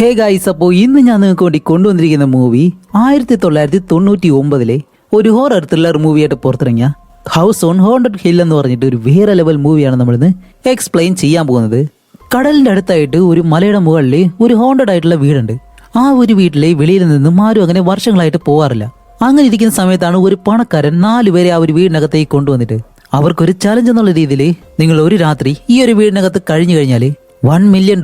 Hey guys, അപ്പോൾ ഇന്ന് ഞാൻ നിങ്ങൾക്ക് വേണ്ടി കൊണ്ടുവന്നിരിക്കുന്ന മൂവി 1999 ഒരു ഹൊറർ ത്രില്ലർ മൂവിയായിട്ട് പുറത്തിറങ്ങിയ ഹൗസ് ഓൺ ഹോണ്ടഡ് ഹിൽ എന്ന് പറഞ്ഞിട്ട് ഒരു വേറെ ലെവൽ മൂവിയാണ് നമ്മളിന്ന് എക്സ്പ്ലെയിൻ ചെയ്യാൻ പോകുന്നത്. കടലിന്റെ അടുത്തായിട്ട് ഒരു മലയുടെ മുകളിൽ ഒരു ഹോണ്ടഡ് ആയിട്ടുള്ള വീടുണ്ട്. ആ ഒരു വീട്ടിലെ വെളിയിൽ നിന്നും ആരും അങ്ങനെ വർഷങ്ങളായിട്ട് പോകാറില്ല. അങ്ങനെ ഇരിക്കുന്ന സമയത്താണ് ഒരു പണക്കാരൻ 4 പേരെ ആ ഒരു വീടിനകത്തേക്ക് കൊണ്ടുവന്നിട്ട് അവർക്കൊരു ചലഞ്ച് എന്നുള്ള രീതിയിൽ നിങ്ങൾ ഒരു രാത്രി ഈ ഒരു വീടിനകത്ത് കഴിഞ്ഞു കഴിഞ്ഞാൽ $1 മില്യൺ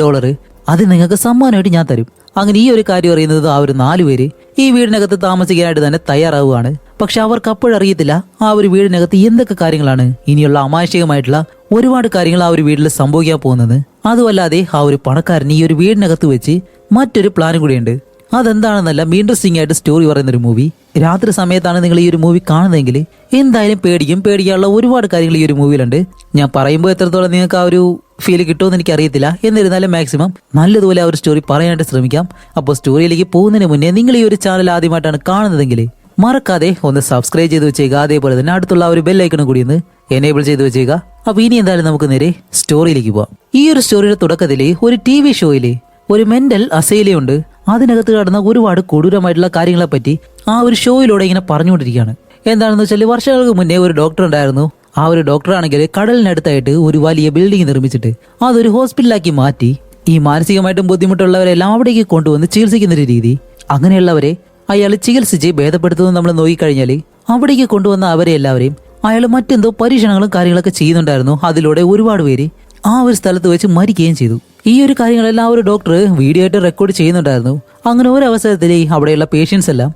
അത് നിങ്ങൾക്ക് സമ്മാനമായിട്ട് ഞാൻ തരും. അങ്ങനെ ഈ ഒരു കാര്യം അറിയുന്നത് ആ ഒരു 4 പേര് ഈ വീടിനകത്ത് താമസിക്കാനായിട്ട് തന്നെ തയ്യാറാവുകയാണ്. പക്ഷെ അവർക്ക് അപ്പോഴറിയത്തില്ല ആ ഒരു വീടിനകത്ത് എന്തൊക്കെ കാര്യങ്ങളാണ് ഇനിയുള്ള അമാനുഷികമായിട്ടുള്ള ഒരുപാട് കാര്യങ്ങൾ ആ ഒരു വീട്ടിൽ സംഭവിക്കാൻ പോകുന്നത്. അതുമല്ലാതെ ആ ഒരു പണക്കാരൻ ഈ ഒരു വീടിനകത്ത് വെച്ച് മറ്റൊരു പ്ലാനും കൂടിയുണ്ട്. അതെന്താണെന്നല്ല ഇൻട്രസ്റ്റിംഗ് ആയിട്ട് സ്റ്റോറി പറയുന്ന ഒരു മൂവി. രാത്രി സമയത്താണ് നിങ്ങൾ ഈ ഒരു മൂവി കാണുന്നതെങ്കിൽ എന്തായാലും പേടിക്കാനുള്ള ഒരുപാട് കാര്യങ്ങൾ ഈ ഒരു മൂവിയിലുണ്ട്. ഞാൻ പറയുമ്പോൾ എത്രത്തോളം നിങ്ങൾക്ക് ആ ഒരു ഫീൽ കിട്ടുമെന്ന് എനിക്ക് അറിയത്തില്ല. എന്നിരുന്നാലും മാക്സിമം നല്ലതുപോലെ ആ ഒരു സ്റ്റോറി പറയാനായിട്ട് ശ്രമിക്കാം. അപ്പോൾ സ്റ്റോറിയിലേക്ക് പോകുന്നതിന് മുന്നേ നിങ്ങൾ ഈ ഒരു ചാനൽ ആദ്യമായിട്ടാണ് കാണുന്നതെങ്കിൽ മറക്കാതെ ഒന്ന് സബ്സ്ക്രൈബ് ചെയ്ത് വെച്ചേക്കുക. അതേപോലെ തന്നെ അടുത്തുള്ള ആ ഒരു ബെൽ ഐക്കണും കൂടി ഒന്ന് എനേബിൾ ചെയ്ത് വെച്ചേക്കുക. അപ്പൊ ഇനി എന്തായാലും നമുക്ക് നേരെ സ്റ്റോറിയിലേക്ക് പോവാം. ഈ ഒരു സ്റ്റോറിയുടെ തുടക്കത്തില് ഒരു TV ഷോയില് ഒരു മെന്റൽ അസൈലയുണ്ട്. അതിനകത്ത് കടന്ന ഒരുപാട് കൊടൂരമായിട്ടുള്ള കാര്യങ്ങളെ പറ്റി ആ ഒരു ഷോയിലൂടെ ഇങ്ങനെ പറഞ്ഞുകൊണ്ടിരിക്കുകയാണ്. എന്താണെന്ന് വെച്ചാൽ വർഷങ്ങൾക്ക് മുന്നേ ഒരു ഡോക്ടർ ഉണ്ടായിരുന്നു. ആ ഒരു ഡോക്ടർ ആണെങ്കിൽ കടലിനടുത്തായിട്ട് ഒരു വലിയ ബിൽഡിംഗ് നിർമ്മിച്ചിട്ട് അതൊരു ഹോസ്പിറ്റലാക്കി മാറ്റി ഈ മാനസികമായിട്ടും ബുദ്ധിമുട്ടുള്ളവരെല്ലാം അവിടേക്ക് കൊണ്ടുവന്ന് ചികിത്സിക്കുന്ന ഒരു രീതി. അങ്ങനെയുള്ളവരെ അയാൾ ചികിത്സിച്ച് ഭേദപ്പെടുത്തുന്നത് നമ്മൾ നോക്കിക്കഴിഞ്ഞാൽ അവിടേക്ക് കൊണ്ടുവന്ന അവരെ എല്ലാവരെയും അയാൾ മറ്റെന്തോ പരീക്ഷണങ്ങളും കാര്യങ്ങളൊക്കെ ചെയ്യുന്നുണ്ടായിരുന്നു. അതിലൂടെ ഒരുപാട് പേര് ആ ഒരു സ്ഥലത്ത് വെച്ച് മരിക്കുകയും ചെയ്തു. ഈ ഒരു കാര്യങ്ങളെല്ലാം ഒരു ഡോക്ടർ വീഡിയോ ആയിട്ട് റെക്കോർഡ് ചെയ്യുന്നുണ്ടായിരുന്നു. അങ്ങനെ ഒരു അവസരത്തിൽ അവിടെയുള്ള പേഷ്യൻസ് എല്ലാം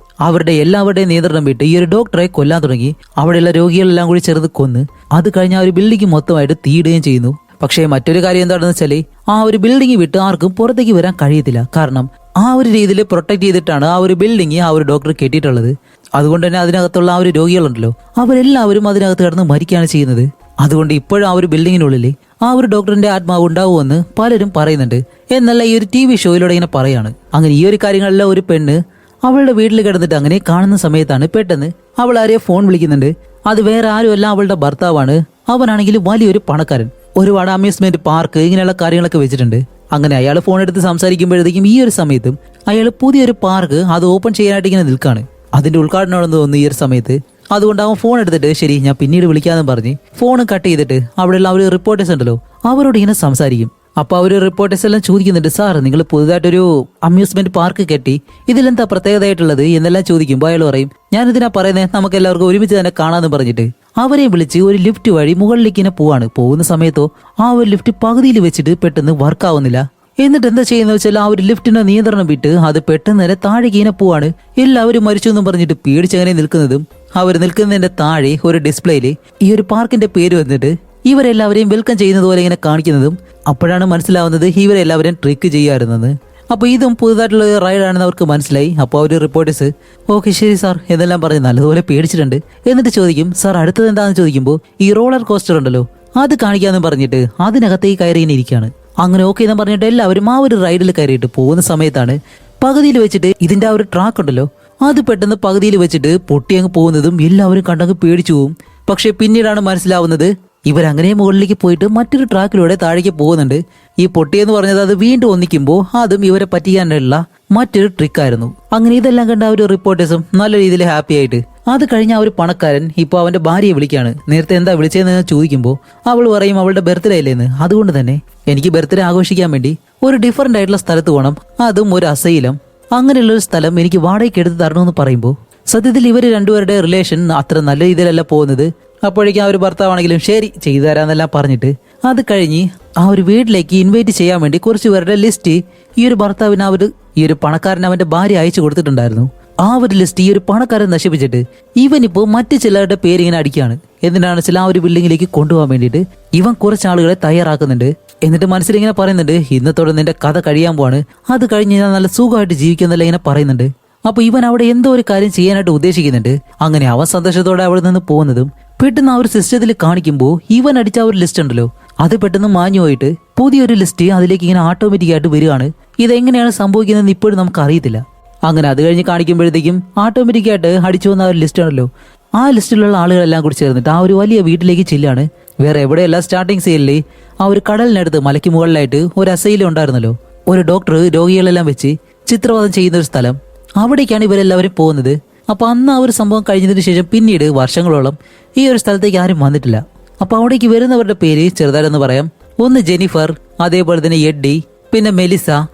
എല്ലാവരുടെയും നിയന്ത്രണം വിട്ട് ഈ ഒരു ഡോക്ടറെ കൊല്ലാൻ തുടങ്ങി. അവിടെയുള്ള രോഗികളെല്ലാം കൂടി ചേർന്ന് കൊന്ന് അത് കഴിഞ്ഞ ആ ഒരു ബിൽഡിംഗ് മൊത്തമായിട്ട് തീയിടുകയും ചെയ്യുന്നു. പക്ഷേ മറ്റൊരു കാര്യം എന്താണെന്ന് വെച്ചാല് ആ ഒരു ബിൽഡിംഗ് വിട്ട് ആർക്കും പുറത്തേക്ക് വരാൻ കഴിയത്തില്ല. കാരണം ആ ഒരു രീതിയിൽ പ്രൊട്ടക്ട് ചെയ്തിട്ടാണ് ആ ഒരു ബിൽഡിംഗ് ആ ഒരു ഡോക്ടർ കെട്ടിയിട്ടുള്ളത്. അതുകൊണ്ട് തന്നെ അതിനകത്തുള്ള ആ ഒരു രോഗികളുണ്ടല്ലോ അവരെല്ലാവരും അതിനകത്ത് കിടന്ന് മരിക്കുകയാണ് ചെയ്യുന്നത്. അതുകൊണ്ട് ഇപ്പോഴും ആ ഒരു ബിൽഡിങ്ങിനുള്ളിൽ ആ ഒരു ഡോക്ടറിന്റെ ആത്മാവ് ഉണ്ടാവുമെന്ന് പലരും പറയുന്നുണ്ട്. എന്നല്ല ഈ ഒരു TV ഷോയിലൂടെ ഇങ്ങനെ പറയാണ്. അങ്ങനെ ഈ ഒരു കാര്യങ്ങളെല്ലാം ഒരു പെണ്ണ് അവളുടെ വീട്ടിൽ കിടന്നിട്ട് അങ്ങനെ കാണുന്ന സമയത്താണ് പെട്ടെന്ന് അവൾ ആരെയോ ഫോൺ വിളിക്കുന്നുണ്ട്. അത് വേറെ ആരുമല്ല, അവളുടെ ഭർത്താവാണ്. അവനാണെങ്കിൽ വലിയൊരു പണക്കാരൻ. ഒരുപാട് അമ്യൂസ്മെന്റ് പാർക്ക് ഇങ്ങനെയുള്ള കാര്യങ്ങളൊക്കെ വെച്ചിട്ടുണ്ട്. അങ്ങനെ അയാൾ ഫോൺ എടുത്ത് സംസാരിക്കുമ്പോഴത്തേക്കും ഈ ഒരു സമയത്തും അയാൾ പുതിയൊരു പാർക്ക് അത് ഓപ്പൺ ചെയ്യാനായിട്ട് ഇങ്ങനെ നിൽക്കാണ്. അതിന്റെ ഉദ്ഘാടനമാണെന്ന് തോന്നുന്നു ഈ ഒരു സമയത്ത്. അതുകൊണ്ട് അവൻ ഫോൺ എടുത്തിട്ട് ശരി ഞാൻ പിന്നീട് വിളിക്കാന്ന് പറഞ്ഞ് ഫോൺ കട്ട് ചെയ്തിട്ട് അവിടെയുള്ള ഒരു റിപ്പോർട്ടേഴ്സ് ഉണ്ടല്ലോ അവരോട് ഇങ്ങനെ സംസാരിക്കും. അപ്പൊ ആ ഒരു റിപ്പോർട്ടേഴ്സ് എല്ലാം ചോദിക്കുന്നുണ്ട്, സാർ നിങ്ങൾ പുതുതായിട്ടൊരു അമ്യൂസ്മെന്റ് പാർക്ക് കെട്ടി, ഇതിലെന്താ പ്രത്യേകതയായിട്ടുള്ളത് എന്നെല്ലാം ചോദിക്കുമ്പോൾ അയാൾ പറയും ഞാൻ ഇതിനാ പറയുന്നത് നമുക്ക് എല്ലാവർക്കും ഒരുമിച്ച് തന്നെ കാണാന്ന് പറഞ്ഞിട്ട് അവരെ വിളിച്ച് ഒരു ലിഫ്റ്റ് വഴി മുകളിലേക്ക് ഇങ്ങനെ പോവാണ്. പോകുന്ന സമയത്തോ ആ ഒരു ലിഫ്റ്റ് പകുതിയിൽ വെച്ചിട്ട് പെട്ടെന്ന് വർക്ക് ആവുന്നില്ല. എന്നിട്ട് എന്താ ചെയ്യുന്ന വെച്ചാൽ ആ ഒരു ലിഫ്റ്റിന്റെ നിയന്ത്രണം വിട്ട് അത് പെട്ടെന്ന് തന്നെ താഴേക്ക് ഇങ്ങനെ പോവാണ്. എല്ലാവരും മരിച്ചു എന്നും പറഞ്ഞിട്ട് പേടിച്ചങ്ങനെ നിൽക്കുന്നതും അവർ നിൽക്കുന്നതിന്റെ താഴെ ഒരു ഡിസ്പ്ലേയില് ഈ ഒരു പാർക്കിന്റെ പേര് വന്നിട്ട് ഇവരെല്ലാവരെയും വെൽക്കം ചെയ്യുന്നത് പോലെ ഇങ്ങനെ കാണിക്കുന്നതും അപ്പോഴാണ് മനസ്സിലാവുന്നത് ഇവരെല്ലാവരെയും ട്രിക്ക് ചെയ്യാറുണ്ടെന്ന്. അപ്പൊ ഇതും പുതുതായിട്ടുള്ള റൈഡാണെന്ന് അവർക്ക് മനസ്സിലായി. അപ്പോൾ അവർ റിപ്പോർട്ടേഴ്സ് ഓക്കെ ശരി സാർ എന്നെല്ലാം പറഞ്ഞ് നല്ലതുപോലെ പേടിച്ചിട്ടുണ്ട്. എന്നിട്ട് ചോദിക്കും സാർ അടുത്തത് എന്താണെന്ന് ചോദിക്കുമ്പോൾ ഈ റോളർ കോസ്റ്റർ ഉണ്ടല്ലോ അത് കാണിക്കാന്ന് പറഞ്ഞിട്ട് അതിനകത്തേക്ക് കയറി ഇങ്ങനെ ഇരിക്കുകയാണ്. അങ്ങനെ ഓക്കെ എന്ന് പറഞ്ഞിട്ട് എല്ലാവരും ആ ഒരു റൈഡിൽ കയറിയിട്ട് പോകുന്ന സമയത്താണ് പകുതിയിൽ വെച്ചിട്ട് ഇതിന്റെ ആ ഒരു ട്രാക്ക് ഉണ്ടല്ലോ അത് പെട്ടെന്ന് പകുതിയിൽ വെച്ചിട്ട് പൊട്ടി അങ്ങ് പോകുന്നതും എല്ലാവരും കണ്ടങ്ങ് പേടിച്ചു പോവും. പക്ഷെ പിന്നീടാണ് മനസ്സിലാവുന്നത് ഇവരങ്ങനെ മുകളിലേക്ക് പോയിട്ട് മറ്റൊരു ട്രാക്കിലൂടെ താഴേക്ക് പോകുന്നുണ്ട്. ഈ പൊട്ടിയെന്ന് പറഞ്ഞത് അത് വീണ്ടും ഒന്നിക്കുമ്പോൾ അതും ഇവരെ പറ്റിക്കാനുള്ള മറ്റൊരു ട്രിക്കായിരുന്നു. അങ്ങനെ ഇതെല്ലാം കണ്ട ഒരു റിപ്പോർട്ടേഴ്സും നല്ല രീതിയിൽ ഹാപ്പി ആയിട്ട് അത് കഴിഞ്ഞ ആ ഒരു പണക്കാരൻ ഇപ്പോൾ അവന്റെ ഭാര്യയെ വിളിക്കാണ്. നേരത്തെ എന്താ വിളിച്ചതെന്ന് ചോദിക്കുമ്പോൾ അവൾ പറയും അവളുടെ ബർത്ത്ഡേ അല്ലേന്ന്. അതുകൊണ്ട് തന്നെ എനിക്ക് ബർത്ത്ഡേ ആഘോഷിക്കാൻ വേണ്ടി ഒരു ഡിഫറന്റ് ആയിട്ടുള്ള സ്ഥലത്ത് പോകണം, അതും ഒരു അസൈലം. അങ്ങനെയുള്ള ഒരു സ്ഥലം എനിക്ക് വാടകയ്ക്ക് എടുത്ത് തരണമെന്ന് പറയുമ്പോൾ സത്യത്തിൽ ഇവർ രണ്ടുപേരുടെ റിലേഷൻ അത്ര നല്ല രീതിയിലല്ല പോകുന്നത്. അപ്പോഴേക്കും ആ ഒരു ഭർത്താവാണെങ്കിലും ശരി ചെയ്തു തരാന്നെല്ലാം പറഞ്ഞിട്ട് അത് കഴിഞ്ഞ് ആ ഒരു വീട്ടിലേക്ക് ഇൻവൈറ്റ് ചെയ്യാൻ വേണ്ടി കുറച്ച് പേരുടെ ലിസ്റ്റ് ഈ ഒരു ഭർത്താവിന് ഈ ഒരു പണക്കാരൻ അവന്റെ ഭാര്യ അയച്ചു കൊടുത്തിട്ടുണ്ടായിരുന്നു. ആ ഒരു ലിസ്റ്റ് ഈ ഒരു പണക്കാരൻ നശിപ്പിച്ചിട്ട് ഇവനിപ്പോ മറ്റു ചിലരുടെ പേര് ഇങ്ങനെ അടിക്കുകയാണ്. എന്തിനാണ് വെച്ചാൽ ആ ഒരു ബിൽഡിങ്ങിലേക്ക് കൊണ്ടുപോകാൻ വേണ്ടിയിട്ട് ഇവൻ കുറച്ച് ആളുകളെ തയ്യാറാക്കുന്നുണ്ട്. എന്നിട്ട് മനസ്സിലിങ്ങനെ പറയുന്നുണ്ട് ഇന്നത്തോടെ നിന്റെ കഥ കഴിയാൻ പോവാണ്, അത് കഴിഞ്ഞ് ഞാൻ നല്ല സുഖമായിട്ട് ജീവിക്കുന്നില്ല ഇങ്ങനെ പറയുന്നുണ്ട്. അപ്പൊ ഇവൻ അവിടെ എന്തോ ഒരു കാര്യം ചെയ്യാനായിട്ട് ഉദ്ദേശിക്കുന്നുണ്ട്. അങ്ങനെ അവൻ സന്തോഷത്തോടെ അവിടെ നിന്ന് പോകുന്നതും പെട്ടെന്ന് ആ ഒരു സിസ്റ്റത്തിൽ കാണിക്കുമ്പോൾ ഇവൻ അടിച്ച ആ ഒരു ലിസ്റ്റ് ഉണ്ടല്ലോ അത് പെട്ടെന്ന് മാഞ്ഞു പോയിട്ട് പുതിയൊരു ലിസ്റ്റ് അതിലേക്ക് ഇങ്ങനെ ഓട്ടോമാറ്റിക് ആയിട്ട് വരികയാണ്. ഇതെങ്ങനെയാണ് സംഭവിക്കുന്നതെന്ന് ഇപ്പോഴും നമുക്ക് അറിയത്തില്ല. അങ്ങനെ അത് കഴിഞ്ഞ് കാണിക്കുമ്പോഴത്തേക്കും ഓട്ടോമാറ്റിക് ആയിട്ട് അടിച്ചു വന്ന ആ ഒരു ലിസ്റ്റ് ഉണ്ടല്ലോ ആ ലിസ്റ്റിലുള്ള ആളുകളെല്ലാം കൂടി ചേർന്നിട്ട് ആ ഒരു വലിയ വീട്ടിലേക്ക് ചെല്ലാണ്. വേറെ എവിടെയല്ല സ്റ്റാർട്ടിങ് സീനിൽ ആ ഒരു കടലിനടുത്ത് മലയ്ക്ക് മുകളിലായിട്ട് ഒരു അസൈലം ഉണ്ടായിരുന്നല്ലോ ഒരു ഡോക്ടർ രോഗികളെല്ലാം വെച്ച് ചിത്രവാദം ചെയ്യുന്ന ഒരു സ്ഥലം. അവിടേക്കാണ് ഇവരെല്ലാവരും പോകുന്നത്. അപ്പൊ അന്ന് ആ ഒരു സംഭവം കഴിഞ്ഞതിന് ശേഷം പിന്നീട് വർഷങ്ങളോളം ഈ ഒരു സ്ഥലത്തേക്ക് ആരും വന്നിട്ടില്ല. അപ്പൊ അവിടേക്ക് വരുന്നവരുടെ പേര് ചെറുതാരെന്ന് പറയാം. ഒന്ന് ജെനിഫർ, അതേപോലെ തന്നെ എഡ്ഡി, പിന്നെ മെലിസ,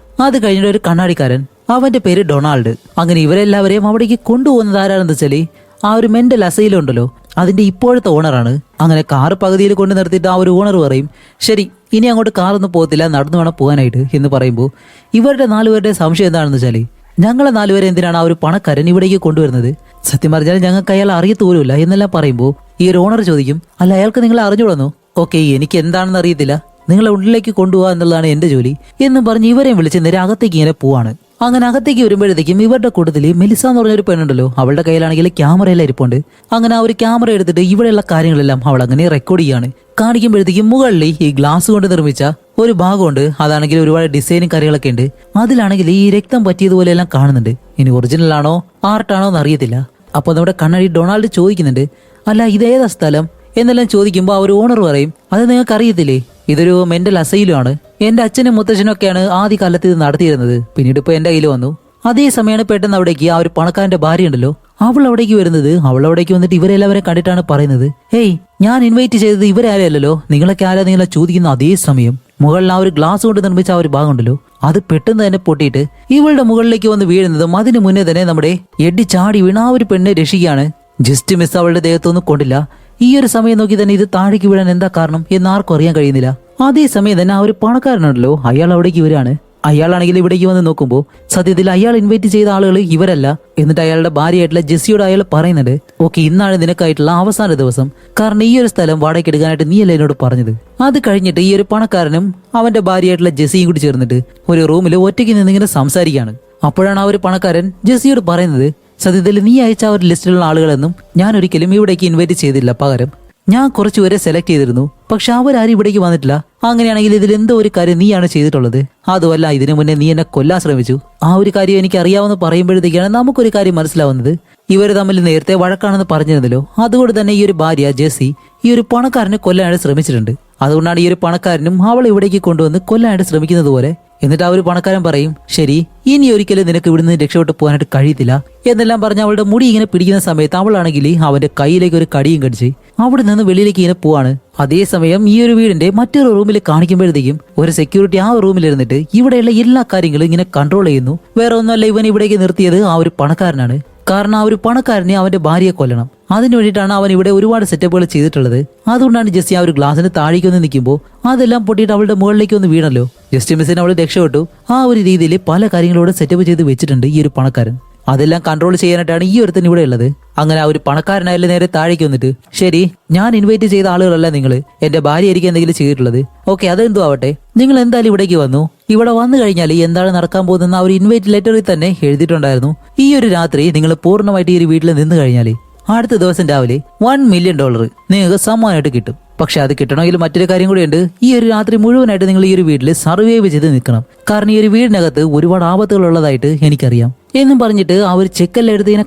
അത് കഴിഞ്ഞിട്ട് ഒരു കണ്ണാടിക്കാരൻ, അവന്റെ പേര് ഡൊണാൾഡ്. അങ്ങനെ ഇവരെല്ലാവരെയും അവിടേക്ക് കൊണ്ടുപോകുന്നത് ആരാണെന്ന് വെച്ചാല് ആ ഒരു മെന്റൽ അസൈലം ഉണ്ടല്ലോ, അതിന്റെ ഇപ്പോഴത്തെ ഓണറാണ്. അങ്ങനെ കാറ് പകുതിയിൽ കൊണ്ട് നിർത്തിയിട്ട് ആ ഒരു ഓണർ പറയും, ശരി ഇനി അങ്ങോട്ട് കാറൊന്നും പോകത്തില്ല, നടന്നു വേണം പോകാനായിട്ട് എന്ന് പറയുമ്പോൾ ഇവരുടെ 4 പേരുടെ സംശയം എന്താണെന്ന് വെച്ചാല് ഞങ്ങളെ 4 പേരെ എന്തിനാണ് ആ ഒരു പണക്കാരൻ ഇവിടേക്ക് കൊണ്ടുവരുന്നത്? സത്യം പറഞ്ഞാൽ ഞങ്ങൾക്ക് അയാൾ അറിയത്തോലുമില്ല എന്നെല്ലാം പറയുമ്പോൾ ഈ ഒരു ഓണർ ചോദിക്കും, അല്ല അയാൾക്ക് നിങ്ങളെ അറിഞ്ഞുകൂടുന്നു? ഓക്കെ, എനിക്ക് എന്താണെന്ന് അറിയത്തില്ല, നിങ്ങളെ ഉള്ളിലേക്ക് കൊണ്ടുപോകുക എന്നുള്ളതാണ് എന്റെ ജോലി എന്ന് പറഞ്ഞ് ഇവരെയും വിളിച്ച് നേരെ അകത്തേക്ക് ഇങ്ങനെ പോവാണ്. അങ്ങനെ അകത്തേക്ക് വരുമ്പോഴത്തേക്കും ഇവരുടെ കൂട്ടത്തിൽ മെലിസ എന്ന് പറഞ്ഞൊരു പെണ്ണുണ്ടല്ലോ, അവളുടെ കയ്യിലാണെങ്കിൽ ക്യാമറയെല്ലാം ഇരിപ്പുണ്ട്. അങ്ങനെ ആ ഒരു ക്യാമറ എടുത്തിട്ട് ഇവിടെയുള്ള കാര്യങ്ങളെല്ലാം അവൾ അങ്ങനെ റെക്കോർഡ് ചെയ്യാണ്. കാണിക്കുമ്പോഴത്തേക്കും മുകളിൽ ഈ ഗ്ലാസ് കൊണ്ട് നിർമ്മിച്ച ഒരു ഭാഗമുണ്ട്. അതാണെങ്കിൽ ഒരുപാട് ഡിസൈനും കാര്യങ്ങളൊക്കെ ഉണ്ട്. അതിലാണെങ്കിൽ ഈ രക്തം പറ്റിയതുപോലെയെല്ലാം കാണുന്നുണ്ട്. ഇനി ഒറിജിനൽ ആണോ ആർട്ടാണോ എന്ന് അറിയത്തില്ല. അപ്പൊ നമ്മുടെ കണ്ണാടി ഡൊണാൾഡ് ചോദിക്കുന്നുണ്ട്, അല്ല ഇതേതാ സ്ഥലം എന്നെല്ലാം ചോദിക്കുമ്പോൾ ആ ഒരു ഓണർ പറയും, അത് നിങ്ങൾക്ക് അറിയത്തില്ലേ, ഇതൊരു മെന്റൽ അസൈലും ആണ്. എന്റെ അച്ഛനും മുത്തച്ഛനും ഒക്കെയാണ് ആദ്യ കാലത്ത് ഇത് നടത്തിയിരുന്നത്. പിന്നീട് ഇപ്പൊ എന്റെ കയ്യിൽ വന്നു. അതേ സമയമാണ് പെട്ടെന്ന് അവിടേക്ക് ആ ഒരു പണക്കാരന്റെ ഭാര്യ ഉണ്ടല്ലോ, അവൾ അവിടേക്ക് വരുന്നത്. അവൾ അവിടേക്ക് വന്നിട്ട് ഇവരെല്ലാവരും കണ്ടിട്ടാണ് പറയുന്നത്, ഹേയ് ഞാൻ ഇൻവൈറ്റ് ചെയ്തത് ഇവരാരല്ലോ, നിങ്ങളൊക്കെ ആരാ നിങ്ങളെ ചോദിക്കുന്ന. അതേ സമയം മുകളിൽ ആ ഒരു ഗ്ലാസ് കൊണ്ട് നിർമ്മിച്ച ആ ഒരു ഭാഗം ഉണ്ടല്ലോ, അത് പെട്ടെന്ന് തന്നെ പൊട്ടിയിട്ട് ഇവളുടെ മുകളിലേക്ക് വന്ന് വീഴുന്നതും അതിനു മുന്നേ തന്നെ നമ്മുടെ എഡ്ഡി ചാടി വീണ ആ ഒരു പെണ്ണെ രക്ഷിക്കുകയാണ്. ജസ്റ്റ് മിസ് അവളുടെ ദേഹത്തൊന്നും കൊണ്ടില്ല. ഈ ഒരു സമയം നോക്കി തന്നെ ഇത് താഴേക്ക് വീഴാൻ എന്താ കാരണം എന്ന് ആർക്കും അറിയാൻ കഴിയുന്നില്ല. അതേ സമയം തന്നെ ആ ഒരു പണക്കാരനുണ്ടല്ലോ, അയാൾ അവിടേക്ക് വരികയാണ്. അയാളാണെങ്കിൽ ഇവിടേക്ക് വന്ന് നോക്കുമ്പോൾ സത്യത്തിൽ അയാൾ ഇൻവൈറ്റ് ചെയ്ത ആളുകൾ ഇവരല്ല. എന്നിട്ട് അയാളുടെ ഭാര്യയായിട്ടുള്ള ജെസ്സിയോട് അയാൾ പറയുന്നുണ്ട്, ഓക്കെ ഇന്നാണ് നിനക്കായിട്ടുള്ള അവസാന ദിവസം, കാരണം ഈ ഒരു സ്ഥലം വാടകയ്ക്ക് എടുക്കാനായിട്ട് നീയല്ലേ എന്നോട് പറഞ്ഞത്. അത് കഴിഞ്ഞിട്ട് ഈ ഒരു പണക്കാരനും അവന്റെ ഭാര്യയായിട്ടുള്ള ജെസ്സിയും കൂടി ചേർന്നിട്ട് ഒരു റൂമിൽ ഒറ്റയ്ക്ക് നിന്നിങ്ങനെ സംസാരിക്കുകയാണ്. അപ്പോഴാണ് ആ ഒരു പണക്കാരൻ ജെസ്സിയോട് പറയുന്നത്, സത്യത്തിൽ നീ അയച്ച ആ ഒരു ലിസ്റ്റിലുള്ള ആളുകളെന്നും ഞാൻ ഒരിക്കലും ഇവിടേക്ക് ഇൻവൈറ്റ് ചെയ്തില്ല. പകരം ഞാൻ കുറച്ചുപേരെ സെലക്ട് ചെയ്തിരുന്നു, പക്ഷെ അവരാരും ഇവിടേക്ക് വന്നിട്ടില്ല. അങ്ങനെയാണെങ്കിൽ ഇതിൽ എന്തോ ഒരു കാര്യം നീയാണ് ചെയ്തിട്ടുള്ളത്. അതുമല്ല ഇതിനു മുന്നേ നീ എന്നെ കൊല്ലാൻ ശ്രമിച്ചു. ആ ഒരു കാര്യം എനിക്ക് അറിയാമെന്ന് പറയുമ്പോഴത്തേക്കാണ് നമുക്കൊരു കാര്യം മനസ്സിലാവുന്നത്, ഇവർ തമ്മിൽ നേരത്തെ വഴക്കാണെന്ന് പറഞ്ഞിരുന്നല്ലോ. അതുകൊണ്ട് തന്നെ ഈ ഒരു ഭാര്യ ജെസ്സി ഈ ഒരു പണക്കാരനെ കൊല്ലാനായിട്ട് ശ്രമിച്ചിട്ടുണ്ട്. അതുകൊണ്ടാണ് ഈ ഒരു പണക്കാരനും അവളെ ഇവിടേക്ക് കൊണ്ടുവന്ന് കൊല്ലാനായിട്ട് ശ്രമിക്കുന്നത് പോലെ. എന്നിട്ട് ആ ഒരു പണക്കാരൻ പറയും, ശരി ഇനി ഒരിക്കലും നിനക്ക് ഇവിടുന്ന് രക്ഷപ്പെട്ടു പോകാനായിട്ട് കഴിയത്തില്ല എന്നെല്ലാം പറഞ്ഞ് അവളുടെ മുടി ഇങ്ങനെ പിടിക്കുന്ന സമയത്ത് അവളാണെങ്കിൽ അവന്റെ കയ്യിലേക്ക് ഒരു കടിയും കടിച്ച് അവിടെ നിന്ന് വെളിയിലേക്ക് ഇങ്ങനെ പോവാണ്. അതേസമയം ഈ ഒരു വീടിന്റെ മറ്റൊരു റൂമിൽ കാണിക്കുമ്പോഴത്തേക്കും ഒരു സെക്യൂരിറ്റി ആ റൂമിൽ ഇരുന്നിട്ട് ഇവിടെയുള്ള എല്ലാ കാര്യങ്ങളും ഇങ്ങനെ കൺട്രോൾ ചെയ്യുന്നു. വേറെ ഒന്നുമല്ല, ഇവൻ ഇവിടേക്ക് നിർത്തിയത് ആ ഒരു പണക്കാരനാണ്. കാരണം ആ ഒരു പണക്കാരനെ അവന്റെ ഭാര്യയെ കൊല്ലണം. അതിനു വേണ്ടിയിട്ടാണ് അവൻ ഇവിടെ ഒരുപാട് സെറ്റപ്പുകൾ ചെയ്തിട്ടുള്ളത്. അതുകൊണ്ടാണ് ജെസ്സി ആ ഒരു ഗ്ലാസിന് താഴേക്ക് വന്ന് നിൽക്കുമ്പോൾ അതെല്ലാം പൊട്ടിയിട്ട് അവളുടെ മുകളിലേക്ക് ഒന്ന് വീണല്ലോ. ജസ്റ്റ് മിസ്സിന് അവൾ രക്ഷപ്പെട്ടു. ആ ഒരു രീതിയിൽ പല കാര്യങ്ങളോട് സെറ്റപ്പ് ചെയ്ത് വെച്ചിട്ടുണ്ട് ഈ ഒരു പണക്കാരൻ. അതെല്ലാം കൺട്രോൾ ചെയ്യാനായിട്ടാണ് ഈ ഒരുത്തൻ ഇവിടെ ഉള്ളത്. അങ്ങനെ ആ ഒരു പണക്കാരനായാലും നേരെ താഴേക്ക് വന്നിട്ട്, ശരി ഞാൻ ഇൻവൈറ്റ് ചെയ്ത ആളുകളല്ല നിങ്ങൾ, എന്റെ ഭാര്യ ആയിരിക്കും എന്തെങ്കിലും ചെയ്തിട്ടുള്ളത്. ഓക്കെ അതെന്തോ ആവട്ടെ, നിങ്ങൾ എന്തായാലും ഇവിടേക്ക് വന്നു. ഇവിടെ വന്നു കഴിഞ്ഞാൽ എന്താണ് നടക്കാൻ പോകുന്ന ആ ഒരു ഇൻവൈറ്റ് ലെറ്ററിൽ തന്നെ എഴുതിയിട്ടുണ്ടായിരുന്നു, ഈ ഒരു രാത്രി നിങ്ങൾ പൂർണ്ണമായിട്ട് ഈ ഒരു വീട്ടിൽ നിന്ന് കഴിഞ്ഞാൽ അടുത്ത ദിവസം രാവിലെ $1 മില്യൺ നിങ്ങൾക്ക് സമ്മാനമായിട്ട് കിട്ടും. പക്ഷെ അത് കിട്ടണമെങ്കിൽ മറ്റൊരു കാര്യം കൂടിയുണ്ട്, ഈ ഒരു രാത്രി മുഴുവനായിട്ട് നിങ്ങൾ ഈ ഒരു വീട്ടിൽ സർവൈവ് ചെയ്ത് നിൽക്കണം. കാരണം ഈ ഒരു വീടിനകത്ത് ഒരുപാട് ആപത്തുകൾ ഉള്ളതായിട്ട് എനിക്കറിയാം എന്നും പറഞ്ഞിട്ട് ആ ഒരു ചെക്കെല്ലാം എടുത്ത് ഇങ്ങനെ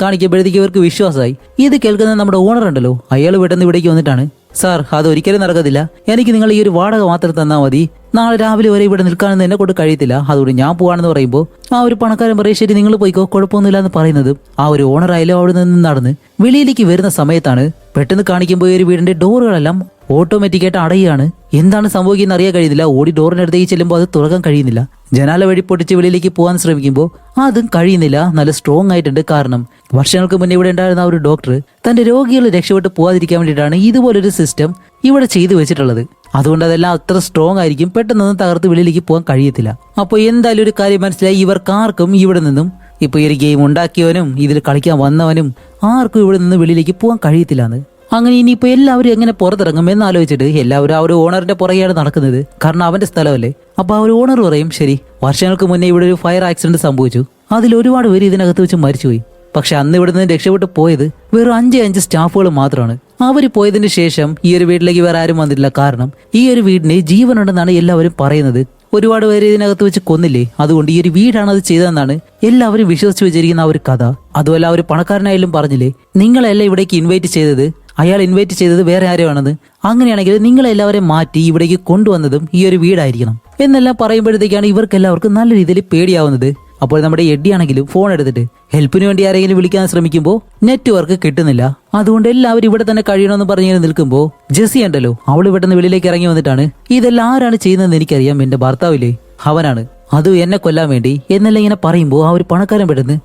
കാണിക്കുമ്പോഴത്തേക്ക് ഇവർക്ക് വിശ്വാസമായി. ഇത് കേൾക്കുന്ന നമ്മുടെ ഓണർ ഉണ്ടല്ലോ, അയാൾ പെട്ടെന്ന് ഇവിടേക്ക് വന്നിട്ടാണ്, സാർ അതൊരിക്കലും നടക്കത്തില്ല, എനിക്ക് നിങ്ങൾ ഈ ഒരു വാടക മാത്രം തന്നാൽ മതി, നാളെ രാവിലെ വരെ ഇവിടെ നിൽക്കാനെന്ന് എന്നെ കൊണ്ട് കഴിയത്തില്ല, അതുകൊണ്ട് ഞാൻ പോവാണെന്ന് പറയുമ്പോൾ ആ ഒരു പണക്കാരൻ പറയും, ശരി നിങ്ങൾ പോയിക്കോ കുഴപ്പമൊന്നുമില്ല എന്ന് പറയുന്നത്. ആ ഒരു ഓണർ ആയാലും അവിടെ നിന്ന് നടന്ന് വെളിയിലേക്ക് വരുന്ന സമയത്താണ് പെട്ടെന്ന് കാണിക്കുമ്പോൾ ഈ ഒരു വീടിന്റെ ഡോറുകളെല്ലാം ഓട്ടോമാറ്റിക്കായിട്ട് അടയുകയാണ്. എന്താണ് സംഭവിക്കുന്നത് അറിയാൻ കഴിയുന്നില്ല. ഓടി ഡോറിനടുത്തേക്ക് ചെല്ലുമ്പോൾ അത് തുറക്കാൻ കഴിയുന്നില്ല. ജനാല വഴി പൊട്ടിച്ച് വെളിയിലേക്ക് പോകാൻ ശ്രമിക്കുമ്പോൾ അതും കഴിയുന്നില്ല. നല്ല സ്ട്രോങ് ആയിട്ടുണ്ട്. കാരണം വർഷങ്ങൾക്ക് മുന്നേ ഇവിടെ ഉണ്ടായിരുന്ന ആ ഒരു ഡോക്ടർ തന്റെ രോഗികൾ രക്ഷപ്പെട്ട് പോകാതിരിക്കാൻ വേണ്ടിയിട്ടാണ് ഇതുപോലൊരു സിസ്റ്റം ഇവിടെ ചെയ്തു വെച്ചിട്ടുള്ളത്. അതുകൊണ്ട് അതെല്ലാം അത്ര സ്ട്രോങ് ആയിരിക്കും, പെട്ടെന്നൊന്നും തകർത്ത് വെളിയിലേക്ക് പോകാൻ കഴിയത്തില്ല. അപ്പോൾ എന്തായാലും ഒരു കാര്യം മനസ്സിലായി, ഇവർക്കാർക്കും ഇവിടെ നിന്നും ഇപ്പൊ ഈ ഒരു ഗെയിം ഉണ്ടാക്കിയവനും ഇതിൽ കളിക്കാൻ വന്നവനും ആർക്കും ഇവിടെ നിന്ന് വെളിയിലേക്ക് പോകാൻ കഴിയത്തില്ലാന്ന്. അങ്ങനെ ഇനിയിപ്പോ എല്ലാവരും എങ്ങനെ പുറത്തിറങ്ങും എന്നാലോചിച്ചിട്ട് എല്ലാവരും ആ ഒരു ഓണറിന്റെ പുറകെയാണ് നടക്കുന്നത്. കാരണം അവന്റെ സ്ഥലമല്ലേ. അപ്പൊ ആ ഒരു ഓണർ പറയും, ശരി വർഷങ്ങൾക്ക് മുന്നേ ഇവിടെ ഒരു ഫയർ ആക്സിഡന്റ് സംഭവിച്ചു, അതിൽ ഒരുപാട് പേര് ഇതിനകത്ത് വെച്ച് മരിച്ചുപോയി. പക്ഷെ അന്ന് ഇവിടെ നിന്ന് രക്ഷപ്പെട്ടു പോയത് വെറും 5 സ്റ്റാഫുകൾ മാത്രമാണ്. അവര് പോയതിന് ശേഷം ഈ ഒരു വീട്ടിലേക്ക് വേറെ ആരും വന്നിട്ടില്ല. കാരണം ഈ ഒരു വീടിന് ജീവനുണ്ടെന്നാണ് എല്ലാവരും പറയുന്നത്. ഒരുപാട് പേര് ഇതിനകത്ത് വെച്ച് കൊന്നില്ലേ, അതുകൊണ്ട് ഈ ഒരു വീടാണ് അത് ചെയ്തതെന്നാണ് എല്ലാവരും വിശ്വസിച്ച് വെച്ചിരിക്കുന്ന ആ ഒരു കഥ. അതുമല്ല ആ ഒരു പണക്കാരനായാലും പറഞ്ഞില്ലേ, നിങ്ങളെല്ലാം ഇവിടേക്ക് ഇൻവൈറ്റ് ചെയ്തത് അയാൾ ഇൻവൈറ്റ് ചെയ്തത് വേറെ ആരെയാണെന്ന്. അങ്ങനെയാണെങ്കിൽ നിങ്ങളെല്ലാവരെയും മാറ്റി ഇവിടേക്ക് കൊണ്ടുവന്നതും ഈ ഒരു വീടായിരിക്കണം എന്നെല്ലാം പറയുമ്പോഴത്തേക്കാണ് ഇവർക്കെല്ലാവർക്കും നല്ല രീതിയിൽ പേടിയാവുന്നത്. അപ്പോൾ നമ്മുടെ എഡ്ഡി ആണെങ്കിലും ഫോൺ എടുത്തിട്ട് ഹെൽപ്പിന് വേണ്ടി ആരെങ്കിലും വിളിക്കാൻ ശ്രമിക്കുമ്പോൾ നെറ്റ്വർക്ക് കിട്ടുന്നില്ല. അതുകൊണ്ട് എല്ലാവരും ഇവിടെ തന്നെ കഴിയണമെന്ന് പറഞ്ഞു നിൽക്കുമ്പോൾ ജെസ്സി ഉണ്ടല്ലോ, അവൾ ഇവിടുന്ന് വെളിയിലേക്ക് ഇറങ്ങി വന്നിട്ടാണ് ഇതെല്ലാം ആരാണ് ചെയ്യുന്നതെന്ന് എനിക്കറിയാം, എന്റെ ഭർത്താവില്ലേ അവനാണ്, അത് എന്നെ കൊല്ലാൻ വേണ്ടി എന്നെല്ലാം ഇങ്ങനെ പറയുമ്പോൾ ആ ഒരു പണക്കാരൻ പെട്ടെന്ന്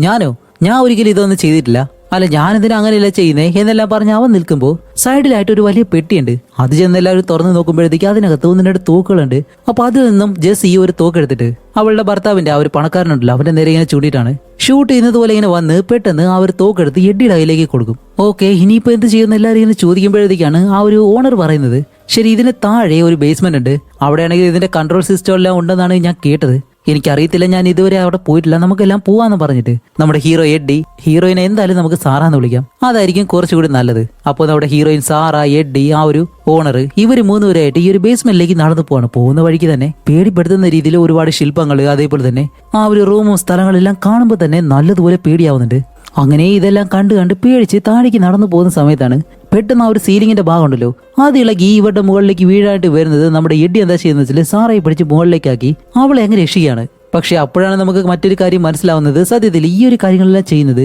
ഞാൻ ഒരിക്കലും ഇതൊന്നും ചെയ്തിട്ടില്ല, അല്ല ഞാനിതിനെ അങ്ങനെയല്ല ചെയ്യുന്നേ എന്നെല്ലാം പറഞ്ഞ് അവൻ നിൽക്കുമ്പോൾ സൈഡിലായിട്ട് ഒരു വലിയ പെട്ടിയുണ്ട്. അത് ചെന്ന് എല്ലാവരും തുറന്നു നോക്കുമ്പോഴത്തേക്ക് അതിനകത്ത് 1-2 തോക്കുകളുണ്ട്. അപ്പൊ അതിൽ നിന്നും ജെസ്സി ഒരു തോക്കെടുത്തിട്ട് അവളുടെ ഭർത്താവിന്റെ ആ ഒരു പണക്കാരനുണ്ടല്ലോ അവന്റെ നേരെ ഇങ്ങനെ ചൂണ്ടിയിട്ടാണ് ഷൂട്ട് ചെയ്യുന്നത് പോലെ ഇങ്ങനെ വന്ന് പെട്ടെന്ന് ആ ഒരു തോക്കെടുത്ത് എഡ്ഡിയുടെ കയ്യിലേക്ക് കൊടുക്കും. ഓക്കെ, ഇനിയിപ്പോ എന്ത് ചെയ്യുന്ന എല്ലാവരും ഇങ്ങനെ ചോദിക്കുമ്പോഴത്തേക്കാണ് ആ ഒരു ഓണർ പറയുന്നത്, ശരി ഇതിന് താഴെ ഒരു ബേസ്മെന്റ് ഉണ്ട്, അവിടെയാണെങ്കിൽ ഇതിന്റെ കൺട്രോൾ സിസ്റ്റം എല്ലാം ഉണ്ടെന്നാണ് ഞാൻ കേട്ടത്, എനിക്കറിയത്തില്ല, ഞാൻ ഇതുവരെ അവിടെ പോയിട്ടില്ല, നമുക്കെല്ലാം പോവാന്ന് പറഞ്ഞിട്ട് നമ്മുടെ ഹീറോ എഡ്ഡി ഹീറോയിനെ എന്തായാലും നമുക്ക് സാറാന്ന് വിളിക്കാം, അതായിരിക്കും കുറച്ചുകൂടി നല്ലത്. അപ്പോൾ നമ്മുടെ ഹീറോയിൻ സാറ, എഡ്ഡി, ആ ഒരു ഓണർ, ഇവര് 3 പേരായിട്ട് ഈ ഒരു ബേസ്മെന്റിലേക്ക് നടന്നു പോവാണ്. പോകുന്ന വഴിക്ക് തന്നെ പേടിപ്പെടുത്തുന്ന രീതിയിൽ ഒരുപാട് ശില്പങ്ങൾ, അതേപോലെ തന്നെ ആ ഒരു റൂമും സ്ഥലങ്ങളെല്ലാം കാണുമ്പോൾ തന്നെ നല്ലതുപോലെ പേടിയാവുന്നുണ്ട്. അങ്ങനെ ഇതെല്ലാം കണ്ട് പേടിച്ച് താഴേക്ക് നടന്നു പോകുന്ന സമയത്താണ് പെട്ടെന്ന് ആ ഒരു സീലിംഗിന്റെ ഭാഗം ഉണ്ടല്ലോ അത് ഇളകി ഇവരുടെ മുകളിലേക്ക് വീഴായിട്ട് വരുന്നത്. നമ്മുടെ എഡ്ഡി എന്താ ചെയ്യുന്നത് വെച്ചാൽ സാറയെ പിടിച്ച് മുകളിലേക്കാക്കി അവളെ അങ്ങ് രക്ഷിക്കുകയാണ്. പക്ഷെ അപ്പോഴാണ് നമുക്ക് മറ്റൊരു കാര്യം മനസ്സിലാവുന്നത്, സത്യത്തിൽ ഈ ഒരു കാര്യങ്ങളെല്ലാം ചെയ്യുന്നത്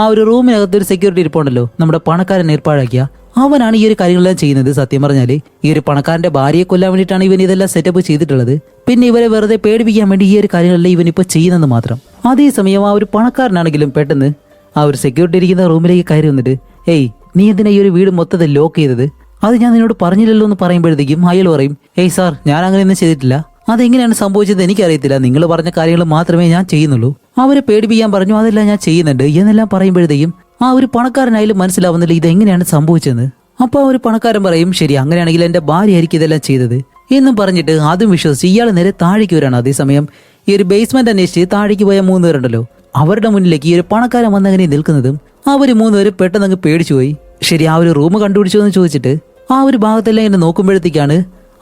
ആ ഒരു റൂമിനകത്ത് ഒരു സെക്യൂരിറ്റി ഇരിപ്പുണ്ടല്ലോ, നമ്മുടെ പണക്കാരൻ ഏർപ്പാടാക്കിയ അവനാണ് ഈ ഒരു കാര്യങ്ങളെല്ലാം ചെയ്യുന്നത്. സത്യം പറഞ്ഞാല് ഈ ഒരു പണക്കാരന്റെ ഭാര്യയെ കൊല്ലാൻ വേണ്ടിയിട്ടാണ് ഇവൻ ഇതെല്ലാം സെറ്റപ്പ് ചെയ്തിട്ടുള്ളത്. പിന്നെ ഇവരെ വെറുതെ പേടിപ്പിക്കാൻ വേണ്ടി ഈ ഒരു കാര്യങ്ങളെല്ലാം ഇവൻ ഇപ്പൊ ചെയ്യുന്നത് മാത്രം. അതേസമയം ആ ഒരു പണക്കാരനാണെങ്കിലും പെട്ടെന്ന് ആ ഒരു സെക്യൂരിറ്റി ഇരിക്കുന്ന റൂമിലേക്ക് കയറി വന്നിട്ട്, ഏയ് നീ എന്തിനാ ഈ ഒരു വീട് മൊത്തത്തിൽ ലോക്ക് ചെയ്തത്, അത് ഞാൻ നിന്നോട് പറഞ്ഞില്ലല്ലോ എന്ന് പറയുമ്പോഴത്തേക്കും അയാൾ പറയും, ഏയ് സാർ ഞാൻ അങ്ങനെയൊന്നും ചെയ്തിട്ടില്ല, അതെങ്ങനെയാണ് സംഭവിച്ചത് എനിക്കറിയത്തില്ല, നിങ്ങൾ പറഞ്ഞ കാര്യങ്ങൾ മാത്രമേ ഞാൻ ചെയ്യുന്നുള്ളൂ, അവരെ പേടിപ്പിക്കാൻ പറഞ്ഞു അതെല്ലാം ഞാൻ ചെയ്യുന്നുണ്ട് എന്നെല്ലാം പറയുമ്പോഴത്തേക്കും ആ ഒരു പണക്കാരനായാലും മനസ്സിലാവുന്നില്ല ഇതെങ്ങനെയാണ് സംഭവിച്ചതെന്ന്. അപ്പൊ ആ ഒരു പണക്കാരൻ പറയും, ശരി അങ്ങനെയാണെങ്കിൽ എന്റെ ഭാര്യയായിരിക്കും ഇതെല്ലാം ചെയ്തത് എന്നും പറഞ്ഞിട്ട് അതും വിശ്വസിച്ച് ഇയാൾ നേരെ താഴേക്ക് വരാണ്. അതേസമയം ഈ ഒരു ബേസ്മെന്റ് അന്വേഷിച്ച് താഴേക്ക് പോയ 3 പേരുണ്ടല്ലോ അവരുടെ മുന്നിലേക്ക് ഈ ഒരു പണക്കാരൻ വന്നങ്ങനെ നിൽക്കുന്നതും അവർ 3 പേര് പെട്ടെന്ന് അങ്ങ് പേടിച്ചുപോയി. ശരി ആ ഒരു റൂം കണ്ടുപിടിച്ചോ എന്ന് ചോദിച്ചിട്ട് ആ ഒരു ഭാഗത്തെല്ലാം ഇങ്ങനെ നോക്കുമ്പോഴത്തേക്കാണ്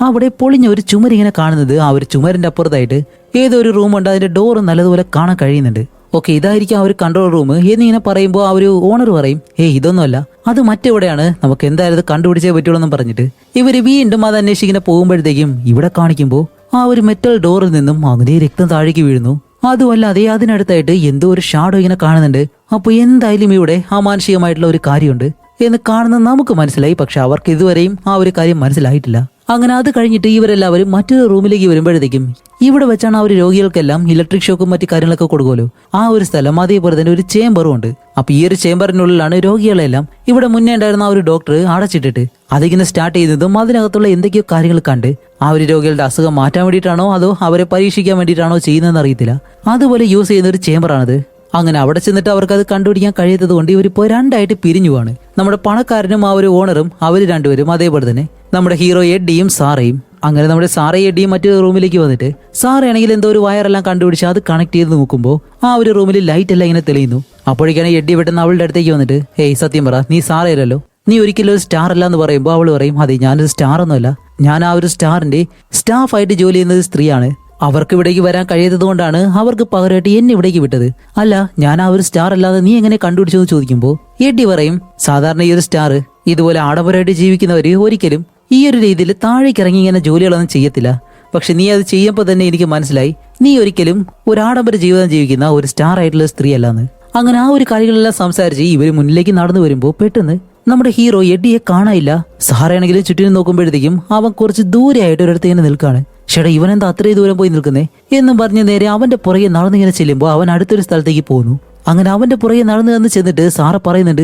അവിടെ പൊളിഞ്ഞ ഒരു ചുമരിങ്ങനെ കാണുന്നത്. ആ ഒരു ചുമരിന്റെ അപ്പുറത്തായിട്ട് ഏതോ ഒരു റൂമുണ്ട്, അതിന്റെ ഡോറ് നല്ലതുപോലെ കാണാൻ കഴിയുന്നുണ്ട്. ഓക്കെ, ഇതായിരിക്കും ആ ഒരു കൺട്രോൾ റൂം എന്നിങ്ങനെ പറയുമ്പോൾ ആ ഒരു ഓണർ പറയും, ഇതൊന്നുമല്ല, അത് മറ്റെവിടെയാണ്, നമുക്ക് എന്തായാലും ഇത് കണ്ടുപിടിച്ചേ പറ്റുള്ളൂ എന്നും പറഞ്ഞിട്ട് ഇവര് വീണ്ടും അത് അന്വേഷിക്കുന്ന പോകുമ്പോഴത്തേക്കും ഇവിടെ കാണിക്കുമ്പോൾ ആ ഒരു മെറ്റൽ ഡോറിൽ നിന്നും അങ്ങനെ രക്തം താഴേക്ക് വീഴുന്നു. അതുമല്ലാതെ അതിനടുത്തായിട്ട് എന്തോ ഒരു ഷാഡോ ഇങ്ങനെ കാണുന്നുണ്ട്. അപ്പൊ എന്തായാലും ഇവിടെ അമാനുഷികമായിട്ടുള്ള ഒരു കാര്യമുണ്ട് എന്ന് കാണുന്നത് നമുക്ക് മനസ്സിലായി. പക്ഷെ അവർക്ക് ഇതുവരെയും ആ ഒരു കാര്യം മനസ്സിലായിട്ടില്ല. അങ്ങനെ അത് കഴിഞ്ഞിട്ട് ഇവരെല്ലാവരും മറ്റൊരു റൂമിലേക്ക് വരുമ്പോഴത്തേക്കും ഇവിടെ വെച്ചാണ് ആ ഒരു രോഗികൾക്കെല്ലാം ഇലക്ട്രിക് ഷോക്കും മറ്റു കാര്യങ്ങളൊക്കെ കൊടുക്കുമല്ലോ ആ ഒരു സ്ഥലം, അതേപോലെ തന്നെ ഒരു ചേംബറും ഉണ്ട്. അപ്പൊ ഈ ഒരു ചേംബറിനുള്ളിലാണ് രോഗികളെല്ലാം ഇവിടെ മുന്നേ ഉണ്ടായിരുന്ന ആ ഒരു ഡോക്ടർ അടച്ചിട്ടിട്ട് അതിങ്ങനെ സ്റ്റാർട്ട് ചെയ്യുന്നതും അതിനകത്തുള്ള എന്തൊക്കെയോ കാര്യങ്ങൾ കണ്ട് ആ ഒരു രോഗികളുടെ അസുഖം മാറ്റാൻ വേണ്ടിയിട്ടാണോ അതോ അവരെ പരീക്ഷിക്കാൻ വേണ്ടിയിട്ടാണോ ചെയ്യുന്നതെന്ന് അറിയത്തില്ല. അതുപോലെ യൂസ് ചെയ്യുന്ന ഒരു ചേംബറാണിത്. അങ്ങനെ അവിടെ ചെന്നിട്ട് അവർക്ക് അത് കണ്ടുപിടിക്കാൻ കഴിയാത്തത് കൊണ്ട് ഇവരിപ്പോ 2 ആയിട്ട് പിരിഞ്ഞുവാണ്. നമ്മുടെ പണക്കാരനും ആ ഒരു ഓണറും അവര് 2 പേരും, അതേപോലെ തന്നെ നമ്മുടെ ഹീറോ എഡ്ഡിയും സാറയും. അങ്ങനെ നമ്മുടെ സാറയും എഡ്ഡിയും മറ്റൊരു റൂമിലേക്ക് വന്നിട്ട് സാറയാണെങ്കിൽ എന്തോ ഒരു വയറെല്ലാം കണ്ടുപിടിച്ച് അത് കണക്ട് ചെയ്ത് നോക്കുമ്പോൾ ആ ഒരു റൂമിൽ ലൈറ്റ് എല്ലാം ഇങ്ങനെ തെളിയുന്നു. അപ്പോഴേക്കാണ് എഡ്ഡി പെട്ടെന്ന് അവളുടെ അടുത്തേക്ക് വന്നിട്ട്, സത്യം പറ, നീ സാറയല്ലോ, നീ ഒരിക്കലും ഒരു സ്റ്റാർ അല്ല എന്ന് പറയുമ്പോൾ അവൾ പറയും, അതെ ഞാനൊരു സ്റ്റാർ ഒന്നുമല്ല, ഞാൻ ആ ഒരു സ്റ്റാറിന്റെ സ്റ്റാഫായിട്ട് ജോലി ചെയ്യുന്നത് സ്ത്രീയാണ്, അവർക്ക് ഇവിടേക്ക് വരാൻ കഴിയാത്തത് കൊണ്ടാണ് അവർക്ക് പകരമായിട്ട് എന്നെ ഇവിടേക്ക് വിട്ടത്, അല്ല ഞാൻ ആ ഒരു സ്റ്റാർ അല്ലാതെ നീ എങ്ങനെ കണ്ടുപിടിച്ചു എന്ന് ചോദിക്കുമ്പോൾ എഡ്ഡി പറയും, സാധാരണ ഈ ഒരു സ്റ്റാർ ഇതുപോലെ ആഡംബരമായിട്ട് ജീവിക്കുന്നവര് ഒരിക്കലും ഈ ഒരു രീതിയിൽ താഴേക്ക് ഇറങ്ങി ഇങ്ങനെ ജോലികളൊന്നും ചെയ്യത്തില്ല, പക്ഷെ നീ അത് ചെയ്യുമ്പോൾ തന്നെ എനിക്ക് മനസ്സിലായി നീ ഒരിക്കലും ഒരു ആഡംബര ജീവിതം ജീവിക്കുന്ന ഒരു സ്റ്റാർ ആയിട്ടുള്ള സ്ത്രീ അല്ലാന്ന്. അങ്ങനെ ആ ഒരു കാര്യങ്ങളെല്ലാം സംസാരിച്ച് ഇവര് മുന്നിലേക്ക് നടന്നു വരുമ്പോൾ പെട്ടെന്ന് നമ്മുടെ ഹീറോ എഡ്ഡിയെ കാണാനില്ല. സാറയാണെങ്കിലും ചുറ്റിനും നോക്കുമ്പോഴത്തേക്കും അവൻ കുറച്ച് ദൂരെയായിട്ട് ഒരിടത്ത് ഇങ്ങനെ നിൽക്കാണ്. ചേട്ടാ ഇവനെന്താ അത്രയും ദൂരം പോയി നിൽക്കുന്നേ എന്നും പറഞ്ഞ് നേരെ അവന്റെ പുറകെ നടന്നിങ്ങനെ ചെല്ലുമ്പോൾ അവൻ അടുത്തൊരു സ്ഥലത്തേക്ക് പോകുന്നു. അങ്ങനെ അവന്റെ പുറകെ നടന്നു ചെന്നിട്ട് സാറ പറയുന്നുണ്ട്,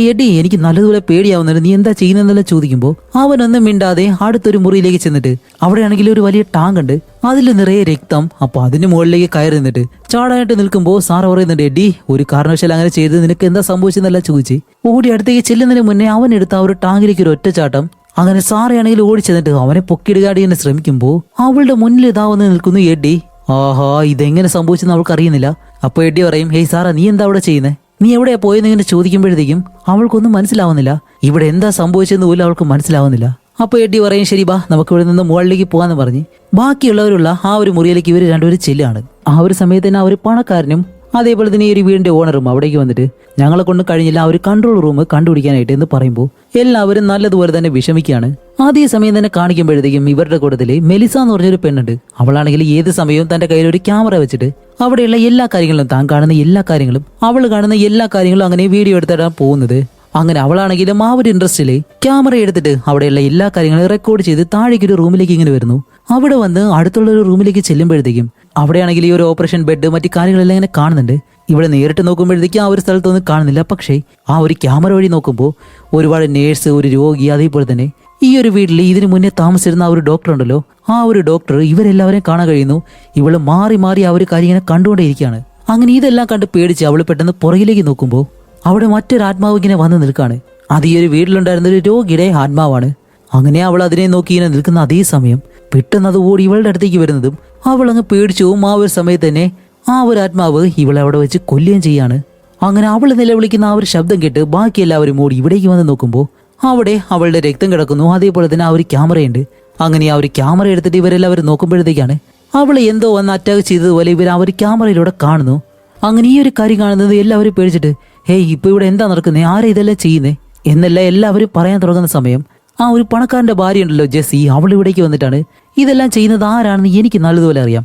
എഡ്ഡി എനിക്ക് നല്ലതുപോലെ പേടിയാവുന്നുണ്ട്, നീ എന്താ ചെയ്യുന്നതെന്നെല്ലാം ചോദിക്കുമ്പോൾ അവനൊന്നും മിണ്ടാതെ അടുത്തൊരു മുറിയിലേക്ക് ചെന്നിട്ട് അവിടെയാണെങ്കിൽ ഒരു വലിയ ടാങ്ക് ഉണ്ട്, അതിൽ നിറയെ രക്തം. അപ്പൊ അതിന് മുകളിലേക്ക് കയറി നിന്നിട്ട് ചാടാനായിട്ട് നിൽക്കുമ്പോൾ സാറ പറയുന്നുണ്ട്, എഡ്ഡി ഒരു കാരണവശാലും അങ്ങനെ ചെയ്ത് നിനക്ക് എന്താ സംഭവിച്ചെന്നല്ല ചോദിച്ച് ഓടി അടുത്തേക്ക് ചെല്ലുന്നതിന് മുന്നേ അവൻ എടുത്ത ആ ഒരു ടാങ്കിലേക്ക് ഒരു ഒറ്റച്ചാട്ടം. അങ്ങനെ സാറയാണെങ്കിൽ ഓടി ചെന്നിട്ട് അവനെ പൊക്കിടുകാടി തന്നെ ശ്രമിക്കുമ്പോൾ അവളുടെ മുന്നിൽ ഇതാവന്ന് നിൽക്കുന്നു എഡ്ഡി. ആഹാ ഇതെങ്ങനെ സംഭവിച്ചെന്ന് അവൾക്ക് അറിയുന്നില്ല. അപ്പൊ എഡ്ഡി പറയും, സാറാ നീ എന്താ അവിടെ ചെയ്യുന്നത്, നീ എവിടെയാ പോയെന്ന് ഇങ്ങനെ ചോദിക്കുമ്പോഴത്തേക്കും അവൾക്കൊന്നും മനസ്സിലാവുന്നില്ല, ഇവിടെ എന്താ സംഭവിച്ചെന്ന് പോലും അവൾക്ക് മനസ്സിലാവുന്നില്ല. അപ്പൊ എഡ്ഡി പറയും, ശരി ബാ നമുക്ക് ഇവിടെ നിന്ന് മുകളിലേക്ക് പോകാന്ന് പറഞ്ഞ് ബാക്കിയുള്ളവരുള്ള ആ ഒരു മുറിയിലേക്ക് ഇവർ 2 പേരും ചെല്ലുകയാണ്. ആ ഒരു സമയത്ത് തന്നെ ആ ഒരു പണക്കാരനും അതേപോലെ തന്നെ ഈ ഒരു വീടിന്റെ ഓണറും അവിടേക്ക് വന്നിട്ട് ഞങ്ങളെ കൊണ്ട് കഴിഞ്ഞില്ല ആ ഒരു കൺട്രോൾ റൂം കണ്ടുപിടിക്കാനായിട്ട് എന്ന് പറയുമ്പോൾ എല്ലാവരും നല്ലതുപോലെ തന്നെ വിഷമിക്കുകയാണ്. അതേസമയം തന്നെ കാണിക്കുമ്പോഴത്തേക്കും ഇവരുടെ കൂട്ടത്തില് മെലിസ എന്ന് പറഞ്ഞൊരു പെണ്ണുണ്ട്. അവളാണെങ്കിൽ ഏത് സമയവും തന്റെ കയ്യിൽ ഒരു ക്യാമറ വെച്ചിട്ട് അവിടെയുള്ള എല്ലാ കാര്യങ്ങളും, താൻ കാണുന്ന എല്ലാ കാര്യങ്ങളും, അവൾ കാണുന്ന എല്ലാ കാര്യങ്ങളും അങ്ങനെ വീഡിയോ എടുത്തിട്ടാണ് പോകുന്നത്. അങ്ങനെ അവളാണെങ്കിലും ആ ഒരു ഇൻട്രസ്റ്റില് ക്യാമറ എടുത്തിട്ട് അവിടെയുള്ള എല്ലാ കാര്യങ്ങളും റെക്കോർഡ് ചെയ്ത് താഴേക്ക് ഒരു റൂമിലേക്ക് ഇങ്ങനെ വരുന്നു. അവിടെ വന്ന് അടുത്തുള്ള ഒരു റൂമിലേക്ക് ചെല്ലുമ്പോഴത്തേക്കും അവിടെയാണെങ്കിൽ ഈ ഒരു ഓപ്പറേഷൻ ബെഡ് മറ്റു കാര്യങ്ങളെല്ലാം ഇങ്ങനെ കാണുന്നുണ്ട്. ഇവിടെ നേരിട്ട് നോക്കുമ്പോഴത്തേക്കും ആ ഒരു സ്ഥലത്തൊന്നും കാണുന്നില്ല. പക്ഷേ ആ ഒരു ക്യാമറ വഴി നോക്കുമ്പോൾ ഒരുപാട് നേഴ്സ്, ഒരു രോഗി, അതേപോലെ തന്നെ ഈ ഒരു വീട്ടിൽ ഇതിനു മുന്നേ താമസിച്ചിരുന്ന ആ ഒരു ഡോക്ടർ ഉണ്ടല്ലോ, ആ ഒരു ഡോക്ടർ ഇവരെല്ലാവരെയും കാണാൻ കഴിയുന്നു. ഇവള് മാറി മാറി ആ ഒരു കാര്യം ഇങ്ങനെ കണ്ടുകൊണ്ടേയിരിക്കുകയാണ്. അങ്ങനെ ഇതെല്ലാം കണ്ട് പേടിച്ച് അവള് പെട്ടെന്ന് പുറകിലേക്ക് നോക്കുമ്പോൾ അവിടെ മറ്റൊരു ആത്മാവ് ഇങ്ങനെ വന്ന് നിൽക്കാണ്. അത് ഈ ഒരു വീട്ടിലുണ്ടായിരുന്ന ഒരു രോഗിയുടെ ആത്മാവാണ്. അങ്ങനെ അവൾ അതിനെ നോക്കി ഇങ്ങനെ നിൽക്കുന്ന അതേ സമയം പെട്ടെന്ന് അത് ഓടി ഇവളുടെ അടുത്തേക്ക് വരുന്നതും അവൾ അങ്ങ് പേടിച്ചു പോവും. ആ ഒരു സമയത്ത് തന്നെ ആ ഒരു ആത്മാവ് ഇവളെ അവിടെ വെച്ച് കൊല്ലുകയും ചെയ്യാണ്. അങ്ങനെ അവൾ നിലവിളിക്കുന്ന ആ ഒരു ശബ്ദം കേട്ട് ബാക്കി എല്ലാവരും ഓടി ഇവിടേക്ക് വന്ന് നോക്കുമ്പോൾ അവിടെ അവളുടെ രക്തം കിടക്കുന്നു. അതേപോലെ തന്നെ ആ ഒരു ക്യാമറയുണ്ട്. അങ്ങനെ ആ ഒരു ക്യാമറ എടുത്തിട്ട് ഇവരെല്ലാവരും നോക്കുമ്പോഴത്തേക്കാണ് അവളെ എന്തോ വന്ന് അറ്റാക്ക് ചെയ്തതുപോലെ ഇവർ ആ ഒരു ക്യാമറയിലൂടെ കാണുന്നു. അങ്ങനെ ഈ ഒരു കാര്യം കാണുന്നത് എല്ലാവരും പേടിച്ചിട്ട്, ഹേയ് ഇപ്പൊ ഇവിടെ എന്താ നടക്കുന്നേ, ആരാ ഇതെല്ലാം ചെയ്യുന്നേ എന്നല്ല എല്ലാവരും പറയാൻ തുടങ്ങുന്ന സമയം ആ ഒരു പണക്കാരന്റെ ഭാര്യ ഉണ്ടല്ലോ ജെസ്സി, അവൾ ഇവിടേക്ക് വന്നിട്ടാണ് ഇതെല്ലാം ചെയ്യുന്നത് ആരാണെന്ന് എനിക്ക് നല്ലതുപോലെ അറിയാം,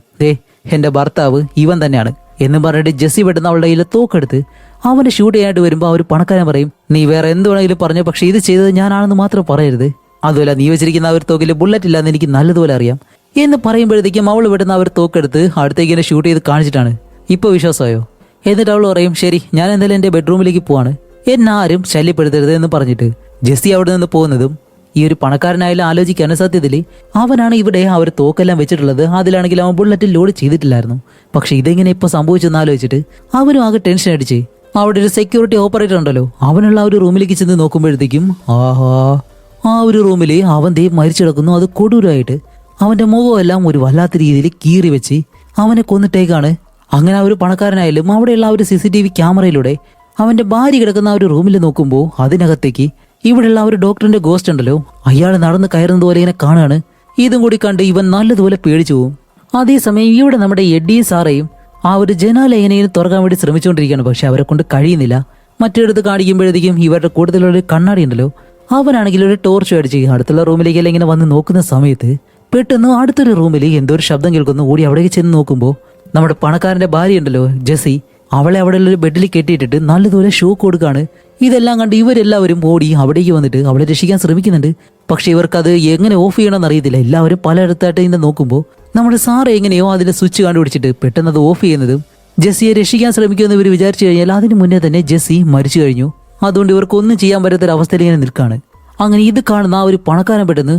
എന്റെ ഭർത്താവ് ഇവൻ തന്നെയാണ് എന്ന് പറഞ്ഞിട്ട് ജെസ്സി പെട്ടെന്ന് അവളുടെ കയ്യിൽ തോക്കെടുത്ത് അവനെ ഷൂട്ട് ചെയ്യാനായിട്ട് വരുമ്പോൾ ആ ഒരു പണക്കാരൻ പറയും, നീ വേറെ എന്ത് വേണമെങ്കിലും പറഞ്ഞു, പക്ഷെ ഇത് ചെയ്തത് ഞാനാണെന്ന് മാത്രം പറയരുത്. അതുമല്ല നീ വെച്ചിരിക്കുന്ന ആ ഒരു തോക്കിൽ ബുള്ളറ്റ് ഇല്ലാന്ന് എനിക്ക് നല്ലതുപോലെ അറിയാം എന്ന് പറയുമ്പോഴത്തേക്കും അവൾ പെട്ടെന്ന് ആ ഒരു തോക്കെടുത്ത് അടുത്തേക്ക് എന്നെ ഷൂട്ട് ചെയ്ത് കാണിച്ചിട്ടാണ്. ഇപ്പൊ വിശ്വാസമായോ? എന്നിട്ട് അവൾ പറയും, ശരി ഞാൻ എന്തായാലും എന്റെ ബെഡ്റൂമിലേക്ക് പോവാണ്, എന്നെ ആരും ശല്യപ്പെടുത്തരുത് എന്ന് പറഞ്ഞിട്ട് ജെസ്സി അവിടെ നിന്ന് പോകുന്നതും ഈ ഒരു പണക്കാരനായാലും ആലോചിക്കാണ്. സത്യത്തിൽ അവനാണ് ഇവിടെ ആ ഒരു തോക്കെല്ലാം വെച്ചിട്ടുള്ളത്. അതിലാണെങ്കിൽ അവൻ ബുള്ളറ്റിൽ ലോഡ് ചെയ്തിട്ടില്ലായിരുന്നു. പക്ഷെ ഇതെങ്ങനെ ഇപ്പൊ സംഭവിച്ചെന്ന് ആലോചിച്ചിട്ട് അവനും ആകെ ടെൻഷൻ അടിച്ച് അവിടെ ഒരു സെക്യൂരിറ്റി ഓപ്പറേറ്റർ ഉണ്ടല്ലോ, അവനുള്ള ആ ഒരു റൂമിലേക്ക് ചെന്ന് നോക്കുമ്പോഴത്തേക്കും ആ ഒരു റൂമിൽ അവൻ മരിച്ചു കിടക്കുന്നു. അത് കൊടൂരമായിട്ട് അവന്റെ മുഖമെല്ലാം ഒരു വല്ലാത്ത രീതിയിൽ കീറി വെച്ച് അവനെ കൊന്നിട്ടേക്കാണ്. അങ്ങനെ ആ ഒരു പണക്കാരനായാലും അവിടെയുള്ള ആ ഒരു CCTV ക്യാമറയിലൂടെ അവന്റെ ഭാര്യ കിടക്കുന്ന ആ ഒരു റൂമിൽ നോക്കുമ്പോൾ അതിനകത്തേക്ക് ഇവിടെയുള്ള ആ ഒരു ഡോക്ടറിന്റെ ഗോസ്റ്റ് ഉണ്ടല്ലോ, അയാൾ നടന്ന് കയറുന്നത് പോലെ ഇങ്ങനെ കാണാണ്. ഇതും കൂടി കണ്ട് ഇവൻ നല്ലതുപോലെ പേടിച്ചു പോകും. അതേസമയം ഇവിടെ നമ്മുടെ എഡ്ഡിയും സാറയും ആ ഒരു ജനാല എങ്ങനെയും തുറക്കാൻ വേണ്ടി ശ്രമിച്ചുകൊണ്ടിരിക്കുകയാണ്. പക്ഷെ അവരെ കൊണ്ട് കഴിയുന്നില്ല. മറ്റൊരിടത്ത് കാണിക്കുമ്പോഴത്തേക്കും ഇവരുടെ കൂടുതലുള്ള ഒരു കണ്ണാടി ഉണ്ടല്ലോ, അവനാണെങ്കിൽ ഒരു ടോർച്ച് അടിച്ച് അടുത്തുള്ള റൂമിലേക്കെല്ലാം ഇങ്ങനെ വന്ന് നോക്കുന്ന സമയത്ത് പെട്ടെന്ന് അടുത്തൊരു റൂമിൽ എന്തോ ഒരു ശബ്ദം കേൾക്കുന്നു. ഓടി അവിടേക്ക് ചെന്ന് നോക്കുമ്പോൾ നമ്മുടെ പണക്കാരന്റെ ഭാര്യ ഉണ്ടല്ലോ ജെസ്സി, അവളെ അവിടെ ഉള്ള ഒരു ബെഡിൽ കെട്ടിയിട്ടിട്ട് നല്ലതുപോലെ ഷോക്ക് കൊടുക്കാണ്. ഇതെല്ലാം കണ്ട് ഇവരെല്ലാവരും ഓടി അവിടേക്ക് വന്നിട്ട് അവളെ രക്ഷിക്കാൻ ശ്രമിക്കുന്നുണ്ട്. പക്ഷെ ഇവർക്കത് എങ്ങനെ ഓഫ് ചെയ്യണമെന്ന് അറിയത്തില്ല. എല്ലാവരും പലയിടത്തായിട്ട് ഇങ്ങനെ നോക്കുമ്പോൾ നമ്മുടെ സാറ് എങ്ങനെയോ അതിന്റെ സ്വിച്ച് കണ്ടുപിടിച്ചിട്ട് പെട്ടെന്ന് അത് ഓഫ് ചെയ്യുന്നതും ജെസ്സിയെ രക്ഷിക്കാൻ ശ്രമിക്കുമെന്ന് ഇവർ വിചാരിച്ചു കഴിഞ്ഞാൽ അതിന് മുന്നേ തന്നെ ജെസ്സി മരിച്ചു കഴിഞ്ഞു. അതുകൊണ്ട് ഇവർക്കൊന്നും ചെയ്യാൻ പറ്റാത്തൊരവസ്ഥയിൽ ഇങ്ങനെ നിൽക്കുകയാണ്. അങ്ങനെ ഇത് കാണുന്ന ആ ഒരു പണക്കാരൻ പെട്ടെന്ന്,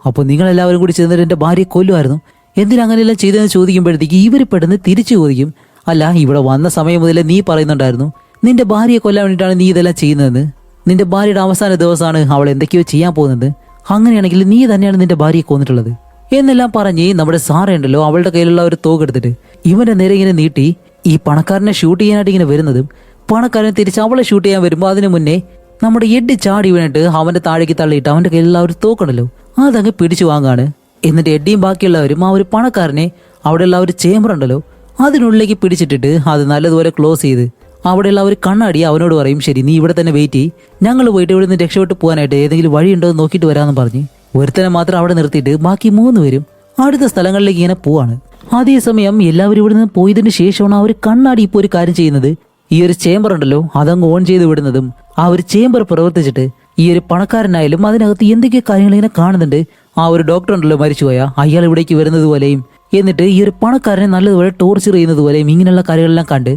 അപ്പോൾ നിങ്ങളെല്ലാവരും കൂടി ചേർന്നിട്ട് എന്റെ ഭാര്യയെ കൊല്ലുമായിരുന്നു, എന്തിനങ്ങനെയെല്ലാം ചെയ്തതെന്ന് ചോദിക്കുമ്പോഴത്തേക്ക് ഇവർ പെട്ടെന്ന് തിരിച്ചു ചോദിക്കും, അല്ല ഇവിടെ വന്ന സമയം മുതലേ നീ പറയുന്നുണ്ടായിരുന്നു നിന്റെ ഭാര്യയെ കൊല്ലാൻ വേണ്ടിയിട്ടാണ് നീ ഇതെല്ലാം ചെയ്യുന്നതെന്ന്. നിന്റെ ഭാര്യയുടെ അവസാന ദിവസമാണ് അവൾ എന്തൊക്കെയോ ചെയ്യാൻ പോകുന്നത്. അങ്ങനെയാണെങ്കിൽ നീ തന്നെയാണ് നിന്റെ ഭാര്യയെ കൊന്നിട്ടുള്ളത് എന്നെല്ലാം പറഞ്ഞ് നമ്മുടെ സാറുണ്ടല്ലോ അവളുടെ കയ്യിലുള്ള ഒരു തോക്കെടുത്തിട്ട് ഇവന്റെ നേരെ ഇങ്ങനെ നീട്ടി ഈ പണക്കാരനെ ഷൂട്ട് ചെയ്യാനായിട്ട് ഇങ്ങനെ വരുന്നതും പണക്കാരൻ തിരിച്ച് അവളെ ഷൂട്ട് ചെയ്യാൻ വരുമ്പോൾ അതിനു മുന്നേ നമ്മുടെ എഡ്ഡി ചാടി വീണിട്ട് അവന്റെ താഴേക്ക് തള്ളിയിട്ട് അവന്റെ കയ്യിലുള്ള ഒരു തോക്കുണ്ടല്ലോ അതങ്ങ് പിടിച്ചു വാങ്ങാണ്. എന്നിട്ട് എഡ്ഡിയും ബാക്കിയുള്ളവരും ആ ഒരു പണക്കാരനെ അവിടെയുള്ള ഒരു ചേമ്പർ ഉണ്ടല്ലോ അതിനുള്ളിലേക്ക് പിടിച്ചിട്ടിട്ട് അത് നല്ലതുപോലെ ക്ലോസ് ചെയ്ത് അവിടെയുള്ള ഒരു കണ്ണാടി അവനോട് പറയും, ശരി നീ ഇവിടെ തന്നെ വെയിറ്റ് ചെയ്യ്, ഞങ്ങൾ പോയിട്ട് ഇവിടെ നിന്ന് രക്ഷപ്പെട്ട് പോകാനായിട്ട് ഏതെങ്കിലും വഴിയുണ്ടോ എന്ന് നോക്കിയിട്ട് വരാമെന്ന് പറഞ്ഞ് ഒരുത്തനെ മാത്രം അവിടെ നിർത്തിയിട്ട് ബാക്കി 3 പേരും അടുത്ത സ്ഥലങ്ങളിലേക്ക് ഇങ്ങനെ പോവാണ്. അതേസമയം എല്ലാവരും ഇവിടെ നിന്ന് പോയതിനു ശേഷമാണ് ആ ഒരു കണ്ണാടി ഇപ്പോൾ ഒരു കാര്യം ചെയ്യുന്നത്. ഈ ഒരു ചേമ്പർ ഉണ്ടല്ലോ അതങ്ങ് ഓൺ ചെയ്ത് വിടുന്നതും ആ ഒരു ചേമ്പർ പ്രവർത്തിച്ചിട്ട് ഈ ഒരു പണക്കാരനായാലും അതിനകത്ത് എന്തൊക്കെയോ കാര്യങ്ങൾ ഇങ്ങനെ കാണുന്നുണ്ട്. ആ ഒരു ഡോക്ടർ ഉണ്ടല്ലോ മരിച്ചുപോയ അയാൾ ഇവിടേക്ക് വരുന്നത് പോലെയും എന്നിട്ട് ഈ ഒരു പണക്കാരനെ നല്ലതുപോലെ ടോർച്ചർ ചെയ്യുന്നത് പോലെയും ഇങ്ങനെയുള്ള കാര്യങ്ങളെല്ലാം കണ്ട്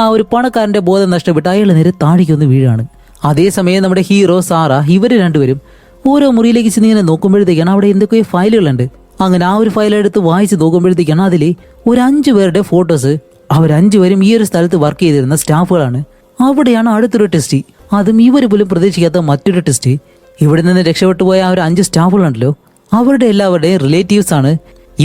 ആ ഒരു പണക്കാരന്റെ ബോധം നഷ്ടപ്പെട്ട് അയാൾ നേരെ താഴേക്കൊന്ന് വീഴാണ്. അതേസമയം നമ്മുടെ ഹീറോ സാറ ഇവര് രണ്ടുപേരും ഓരോ മുറിയിലേക്ക് ചെന്ന് ഇങ്ങനെ നോക്കുമ്പോഴത്തേക്കാണ് അവിടെ എന്തൊക്കെയോ ഫയലുകളുണ്ട്. അങ്ങനെ ആ ഒരു ഫയൽ എടുത്ത് വായിച്ച് നോക്കുമ്പോഴത്തേക്കാണ് അതിൽ ഒരു 5 പേരുടെ ഫോട്ടോസ്. അവർ 5 പേരും ഈ ഒരു സ്ഥലത്ത് വർക്ക് ചെയ്തിരുന്ന സ്റ്റാഫുകളാണ്. അവിടെയാണ് അടുത്തൊരു ടെസ്റ്റ്, അതും ഇവർ പോലും പ്രതീക്ഷിക്കാത്ത മറ്റൊരു ടെസ്റ്റ്. ഇവിടെ നിന്ന് രക്ഷപ്പെട്ടു പോയ ആ ഒരു 5 സ്റ്റാഫുകളുണ്ടല്ലോ അവരുടെ എല്ലാവരുടെയും റിലേറ്റീവ്സ് ആണ്.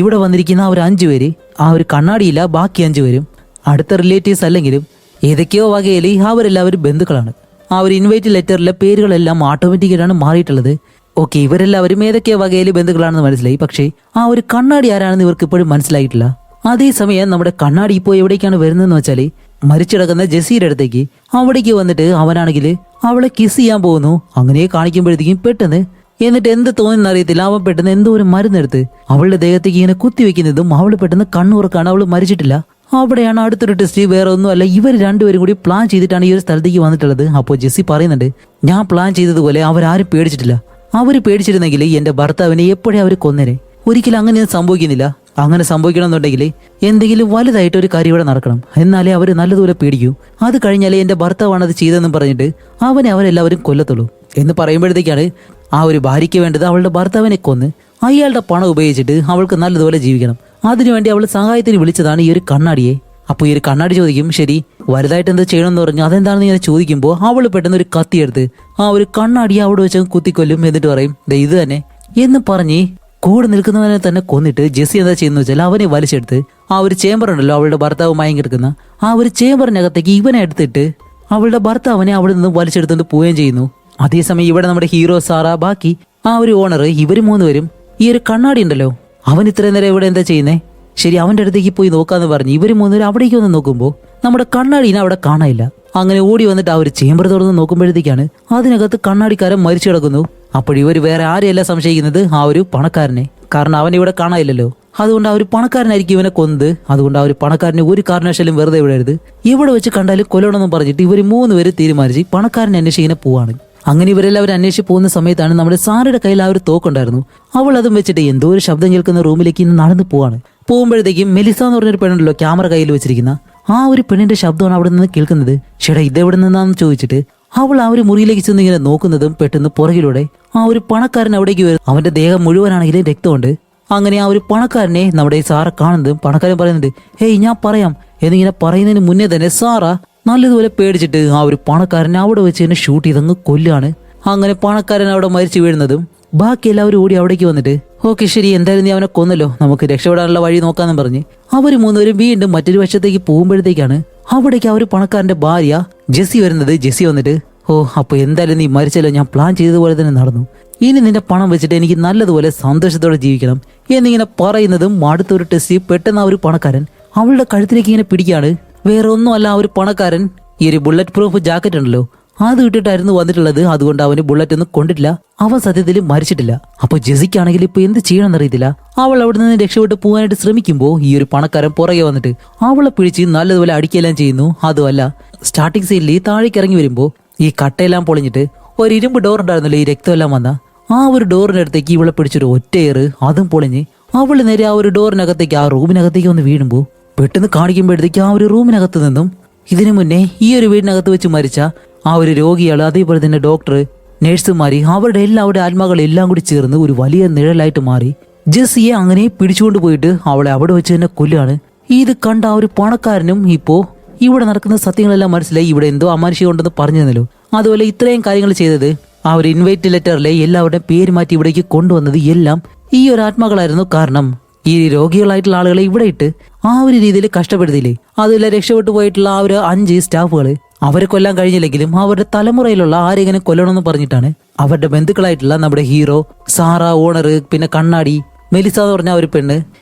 ഇവിടെ വന്നിരിക്കുന്ന ആ ഒരു 5 പേര് ആ ഒരു കണ്ണാടിയില്ല, ബാക്കി 5 പേരും അടുത്ത റിലേറ്റീവ്സ് അല്ലെങ്കിലും ഏതൊക്കെയോ വകയിൽ അവരെല്ലാവരും ബന്ധുക്കളാണ്. ആ ഒരു ഇൻവൈറ്റ് ലെറ്ററിലെ പേരുകളെല്ലാം ഓട്ടോമാറ്റിക്കായിട്ടാണ് മാറിയിട്ടുള്ളത്. ഓക്കെ, ഇവരെല്ലാവരും ഏതൊക്കെയോ വകയിൽ ബന്ധുക്കളാണെന്ന് മനസ്സിലായി. പക്ഷേ ആ ഒരു കണ്ണാടി ആരാണെന്ന് ഇവർക്ക് ഇപ്പോഴും മനസ്സിലായിട്ടില്ല. അതേസമയം നമ്മുടെ കണ്ണാടി ഇപ്പോൾ എവിടേക്കാണ് വരുന്നതെന്ന് വെച്ചാൽ മരിച്ചിടക്കുന്ന ജെസ്സിയുടെ അടുത്തേക്ക്. അവിടേക്ക് വന്നിട്ട് അവനാണെങ്കിൽ അവളെ കിസ് ചെയ്യാൻ പോകുന്നു. അങ്ങനെ കാണിക്കുമ്പോഴത്തേക്കും പെട്ടെന്ന് എന്നിട്ട് എന്ത് തോന്നുന്നറിയത്തില്ല, അവൻ പെട്ടെന്ന് എന്തോ ഒരു മരുന്നെടുത്ത് അവളുടെ ദേഹത്തേക്ക് ഇങ്ങനെ കുത്തിവെക്കുന്നതും അവൾ പെട്ടെന്ന് കണ്ണുറക്കാണ്, അവൾ മരിച്ചിട്ടില്ല. അവിടെയാണ് അടുത്തൊരു ടെസ്റ്റ്. വേറെ ഒന്നുമല്ല, ഇവർ രണ്ടുപേരും കൂടി പ്ലാൻ ചെയ്തിട്ടാണ് ഈ ഒരു സ്ഥലത്തേക്ക് വന്നിട്ടുള്ളത്. അപ്പോൾ ജെസ്സി പറയുന്നുണ്ട്, ഞാൻ പ്ലാൻ ചെയ്തതുപോലെ അവരാരും പേടിച്ചിട്ടില്ല. അവർ പേടിച്ചിരുന്നെങ്കിൽ എന്റെ ഭർത്താവിനെ എപ്പോഴേ അവർ കൊന്നേനെ. ഒരിക്കലും അങ്ങനെയൊന്നും സംഭവിക്കുന്നില്ല. അങ്ങനെ സംഭവിക്കണമെന്നുണ്ടെങ്കിൽ എന്തെങ്കിലും വലുതായിട്ട് ഒരു കാര്യം ഇവിടെ നടക്കണം, എന്നാലേ അവർ നല്ലതുപോലെ പേടിക്കൂ. അത് കഴിഞ്ഞാലേ എന്റെ ഭർത്താവാണ് അത് ചെയ്തതെന്നും പറഞ്ഞിട്ട് അവരെല്ലാവരും കൊല്ലത്തുള്ളൂ എന്ന് പറയുമ്പോഴത്തേക്കാണ് ആ ഒരു ഭാര്യയ്ക്ക് വേണ്ടത് അവളുടെ ഭർത്താവിനെ കൊന്ന് അയാളുടെ പണം ഉപയോഗിച്ചിട്ട് അവൾക്ക് നല്ലതുപോലെ ജീവിക്കണം. അതിനുവേണ്ടി അവൾ സഹായത്തിന് വിളിച്ചതാണ് ഈ ഒരു കണ്ണാടിയെ. അപ്പോൾ ഈ ഒരു കണ്ണാടി ചോദിക്കും, ശരി വലുതായിട്ട് എന്താ ചെയ്യണമെന്ന് പറഞ്ഞു. അതെന്താണെന്ന് ഞാൻ ചോദിക്കുമ്പോൾ അവൾ പെട്ടെന്ന് ഒരു കത്തിയെടുത്ത് ആ ഒരു കണ്ണാടിയെ അവിടെ വെച്ച് കുത്തിക്കൊല്ലും. എന്നിട്ട് പറയും, ഇത് തന്നെ എന്ന് പറഞ്ഞ് കൂടെ നിൽക്കുന്നവനെ തന്നെ കൊന്നിട്ട് ജെസ്സി എന്താ ചെയ്യുന്ന വെച്ചാൽ അവനെ വലിച്ചെടുത്ത് ആ ഒരു ചേംബർ ഉണ്ടല്ലോ, അവളുടെ ഭർത്താവ് മയങ്ങിയെടുക്കുന്ന ആ ഒരു ചേംബറിനകത്തേക്ക് ഇവനെ എടുത്തിട്ട് അവളുടെ ഭർത്താവിനെ അവിടെ നിന്ന് വലിച്ചെടുത്തുകൊണ്ട് പോവുകയും ചെയ്യുന്നു. അതേസമയം ഇവിടെ നമ്മുടെ ഹീറോ, സാറ, ബാക്കി ആ ഒരു ഓണർ, ഇവര് മൂന്നുപേരും ഈ ഒരു കണ്ണാടി ഉണ്ടല്ലോ, അവൻ ഇത്രയും നേരം ഇവിടെ എന്താ ചെയ്യുന്നേ, ശരി അവന്റെ അടുത്തേക്ക് പോയി നോക്കാന്ന് പറഞ്ഞ് ഇവര് മൂന്നുപേരും അവിടേക്ക് വന്ന് നോക്കുമ്പോൾ നമ്മുടെ കണ്ണാടിനെ അവിടെ കാണാനില്ല. അങ്ങനെ ഓടി വന്നിട്ട് ആ ഒരു ചേംബർ തുറന്ന് നോക്കുമ്പോഴത്തേക്കാണ് അതിനകത്ത് കണ്ണാടിക്കാരൻ മരിച്ചു കിടക്കുന്നു. അപ്പോഴിവർ വേറെ ആരെയല്ല സംശയിക്കുന്നത്, ആ ഒരു പണക്കാരനെ. കാരണം അവൻ ഇവിടെ കാണാനില്ലല്ലോ. അതുകൊണ്ട് ആ ഒരു പണക്കാരനായിരിക്കും ഇവനെ കൊന്നത്. അതുകൊണ്ട് ആ ഒരു പണക്കാരനെ ഒരു കാരണവശാലും വെറുതെ വിടരുത്, ഇവിടെ വെച്ച് കണ്ടാലും കൊല്ലണമെന്നും പറഞ്ഞിട്ട് ഇവർ മൂന്നുപേര് തീരുമാനിച്ച് പണക്കാരനെ അന്വേഷിക്കാൻ പോവാണ്. അങ്ങനെ ഇവരെല്ലാവരും അന്വേഷിച്ച് പോകുന്ന സമയത്താണ് നമ്മുടെ സാറയുടെ കയ്യിൽ ആ ഒരു തോക്കുണ്ടായിരുന്നു. അവൾ അതും വെച്ചിട്ട് എന്തോ ഒരു ശബ്ദം കേൾക്കുന്ന റൂമിലേക്ക് ഇന്ന് നടന്നു പോവാണ്. പോകുമ്പോഴത്തേക്കും മെലിസ എന്ന് പറഞ്ഞൊരു പെണ്ണുണ്ടല്ലോ ക്യാമറ കയ്യിൽ വെച്ചിരിക്കുന്ന, ആ ഒരു പെണ്ണിന്റെ ശബ്ദമാണ് അവിടെ നിന്ന് കേൾക്കുന്നത്. ചേട്ടാ ഇതെവിടെ നിന്നാന്ന് ചോദിച്ചിട്ട് അവൾ ആ ഒരു മുറിയിലേക്ക് ചെന്ന് ഇങ്ങനെ നോക്കുന്നതും പെട്ടെന്ന് പുറകിലൂടെ ആ ഒരു പണക്കാരൻ അവിടേക്ക് വരും. അവന്റെ ദേഹം മുഴുവനാണെങ്കിലും രക്തമുണ്ട്. അങ്ങനെ ആ ഒരു പണക്കാരനെ നമ്മുടെ സാറ കാണുന്നതും പണക്കാരൻ പറയുന്നുണ്ട്, ഹേയ് ഞാൻ പറയാം എന്നിങ്ങനെ പറയുന്നതിന് മുന്നേ തന്നെ സാറ നല്ലതുപോലെ പേടിച്ചിട്ട് ആ ഒരു പണക്കാരനെ അവിടെ വെച്ച് തന്നെ ഷൂട്ട് ചെയ്തങ്ങ് കൊല്ലാണ്. അങ്ങനെ പണക്കാരൻ അവിടെ മരിച്ചു വീഴുന്നതും ബാക്കി എല്ലാവരും ഓടി അവിടേക്ക് വന്നിട്ട്, ഓക്കെ ശരി എന്തായാലും നീ അവനെ കൊന്നല്ലോ, നമുക്ക് രക്ഷപ്പെടാനുള്ള വഴി നോക്കാന്നും പറഞ്ഞ് അവർ മൂന്നുപേരും വീണ്ടും മറ്റൊരു വശത്തേക്ക് പോകുമ്പോഴത്തേക്കാണ് അവിടേക്ക് ആ ഒരു പണക്കാരന്റെ ഭാര്യ ജെസ്സി വരുന്നത്. ജെസ്സി വന്നിട്ട്, ഓ അപ്പൊ എന്തായാലും നീ മരിച്ചല്ലോ, ഞാൻ പ്ലാൻ ചെയ്തതുപോലെ തന്നെ നടന്നു, ഇനി നിന്റെ പണം വെച്ചിട്ട് എനിക്ക് നല്ലതുപോലെ സന്തോഷത്തോടെ ജീവിക്കണം എന്നിങ്ങനെ പറയുന്നതും അടുത്തൊരു ടെസ്റ്റ് പെട്ടെന്ന് ആ ഒരു പണക്കാരൻ അവളുടെ കഴുത്തിലേക്ക് ഇങ്ങനെ പിടിക്കാണ്. വേറെ ഒന്നുമല്ല, ആ ഒരു പണക്കാരൻ ഈ ഒരു ബുള്ളറ്റ് പ്രൂഫ് ജാക്കറ്റ് ഉണ്ടല്ലോ അത് ഇട്ടിട്ടായിരുന്നു വന്നിട്ടുള്ളത്. അതുകൊണ്ട് അവന് ബുള്ളറ്റ് ഒന്നും കൊണ്ടിട്ടില്ല, അവൻ സത്യത്തിൽ മരിച്ചിട്ടില്ല. അപ്പൊ ജെസ്സിക്കാണെങ്കിൽ ഇപ്പൊ എന്ത് ചെയ്യണമെന്ന് അറിയത്തില്ല. അവൾ അവിടെ നിന്ന് രക്ഷപ്പെട്ട് പോകാനായിട്ട് ശ്രമിക്കുമ്പോൾ ഈ ഒരു പണക്കാരൻ പുറകെ വന്നിട്ട് അവളെ പിടിച്ച് നല്ലതുപോലെ അടിക്കുകയെല്ലാം ചെയ്യുന്നു. അതുമല്ല സ്റ്റാർട്ടിംഗ് സീനിൽ താഴേക്ക് ഇറങ്ങി വരുമ്പോ ഈ കട്ടയെല്ലാം പൊളിഞ്ഞിട്ട് ഒരു ഇരുമ്പ് ഡോർ ഉണ്ടായിരുന്നല്ലോ, ഈ രക്തമെല്ലാം വന്ന ആ ഒരു ഡോറിന്റെ അടുത്തേക്ക് ഇവളെ പിടിച്ചൊരു ഒറ്റയേറ് അതും പൊളിഞ്ഞ് അവള് നേരെ ആ ഒരു ഡോറിനകത്തേക്ക് ആ റൂമിനകത്തേക്ക് ഒന്ന് വീഴുമ്പോ പെട്ടെന്ന് കാണിക്കുമ്പോഴത്തേക്ക് ആ ഒരു റൂമിനകത്ത് നിന്നും ഇതിനു മുന്നേ ഈ ഒരു വീടിനകത്ത് വെച്ച് മരിച്ച ആ ഒരു രോഗികള്, അതേപോലെ തന്നെ ഡോക്ടർ, നേഴ്സുമാര്, അവരുടെ എല്ലാവരുടെ ആത്മാക്കൾ എല്ലാം കൂടി ചേർന്ന് ഒരു വലിയ നിഴലായിട്ട് മാറി ജെസ്സിയെ അങ്ങനെ പിടിച്ചുകൊണ്ട് പോയിട്ട് അവളെ അവിടെ വെച്ച് തന്നെ കൊല്ലുകയാണ്. ഇത് കണ്ട ആ ഒരു പണക്കാരനും ഇപ്പോ ഇവിടെ നടക്കുന്ന സത്യങ്ങളെല്ലാം മനസ്സിലായി, ഇവിടെ എന്തോ അമാനുഷികം ഉണ്ടെന്ന് പറഞ്ഞു തന്നല്ലോ. അതുപോലെ ഇത്രയും കാര്യങ്ങൾ ചെയ്തത് ആ ഒരു ഇൻവൈറ്റ് ലെറ്ററിലെ എല്ലാവരുടെയും പേര് മാറ്റി ഇവിടേക്ക് കൊണ്ടുവന്നത് എല്ലാം ഈ ഒരു ആത്മാക്കളായിരുന്നു. കാരണം ഈ രോഗികളായിട്ടുള്ള ആളുകളെ ഇവിടെ ഇട്ട് ആ ഒരു രീതിയിൽ കഷ്ടപ്പെടുത്തിയില്ലേ. അതിൽ രക്ഷപ്പെട്ടു പോയിട്ടുള്ള ആ ഒരു 5 സ്റ്റാഫുകള് അവരെ കൊല്ലാൻ കഴിഞ്ഞില്ലെങ്കിലും അവരുടെ തലമുറയിലുള്ള ആരെങ്ങനെ കൊല്ലണമെന്ന് പറഞ്ഞിട്ടാണ് അവരുടെ ബന്ധുക്കളായിട്ടുള്ള നമ്മുടെ ഹീറോ, സാറ, ഓണർ, പിന്നെ കണ്ണാടി, മെലിസ എന്ന് പറഞ്ഞ ഒരു പെണ്ണ്,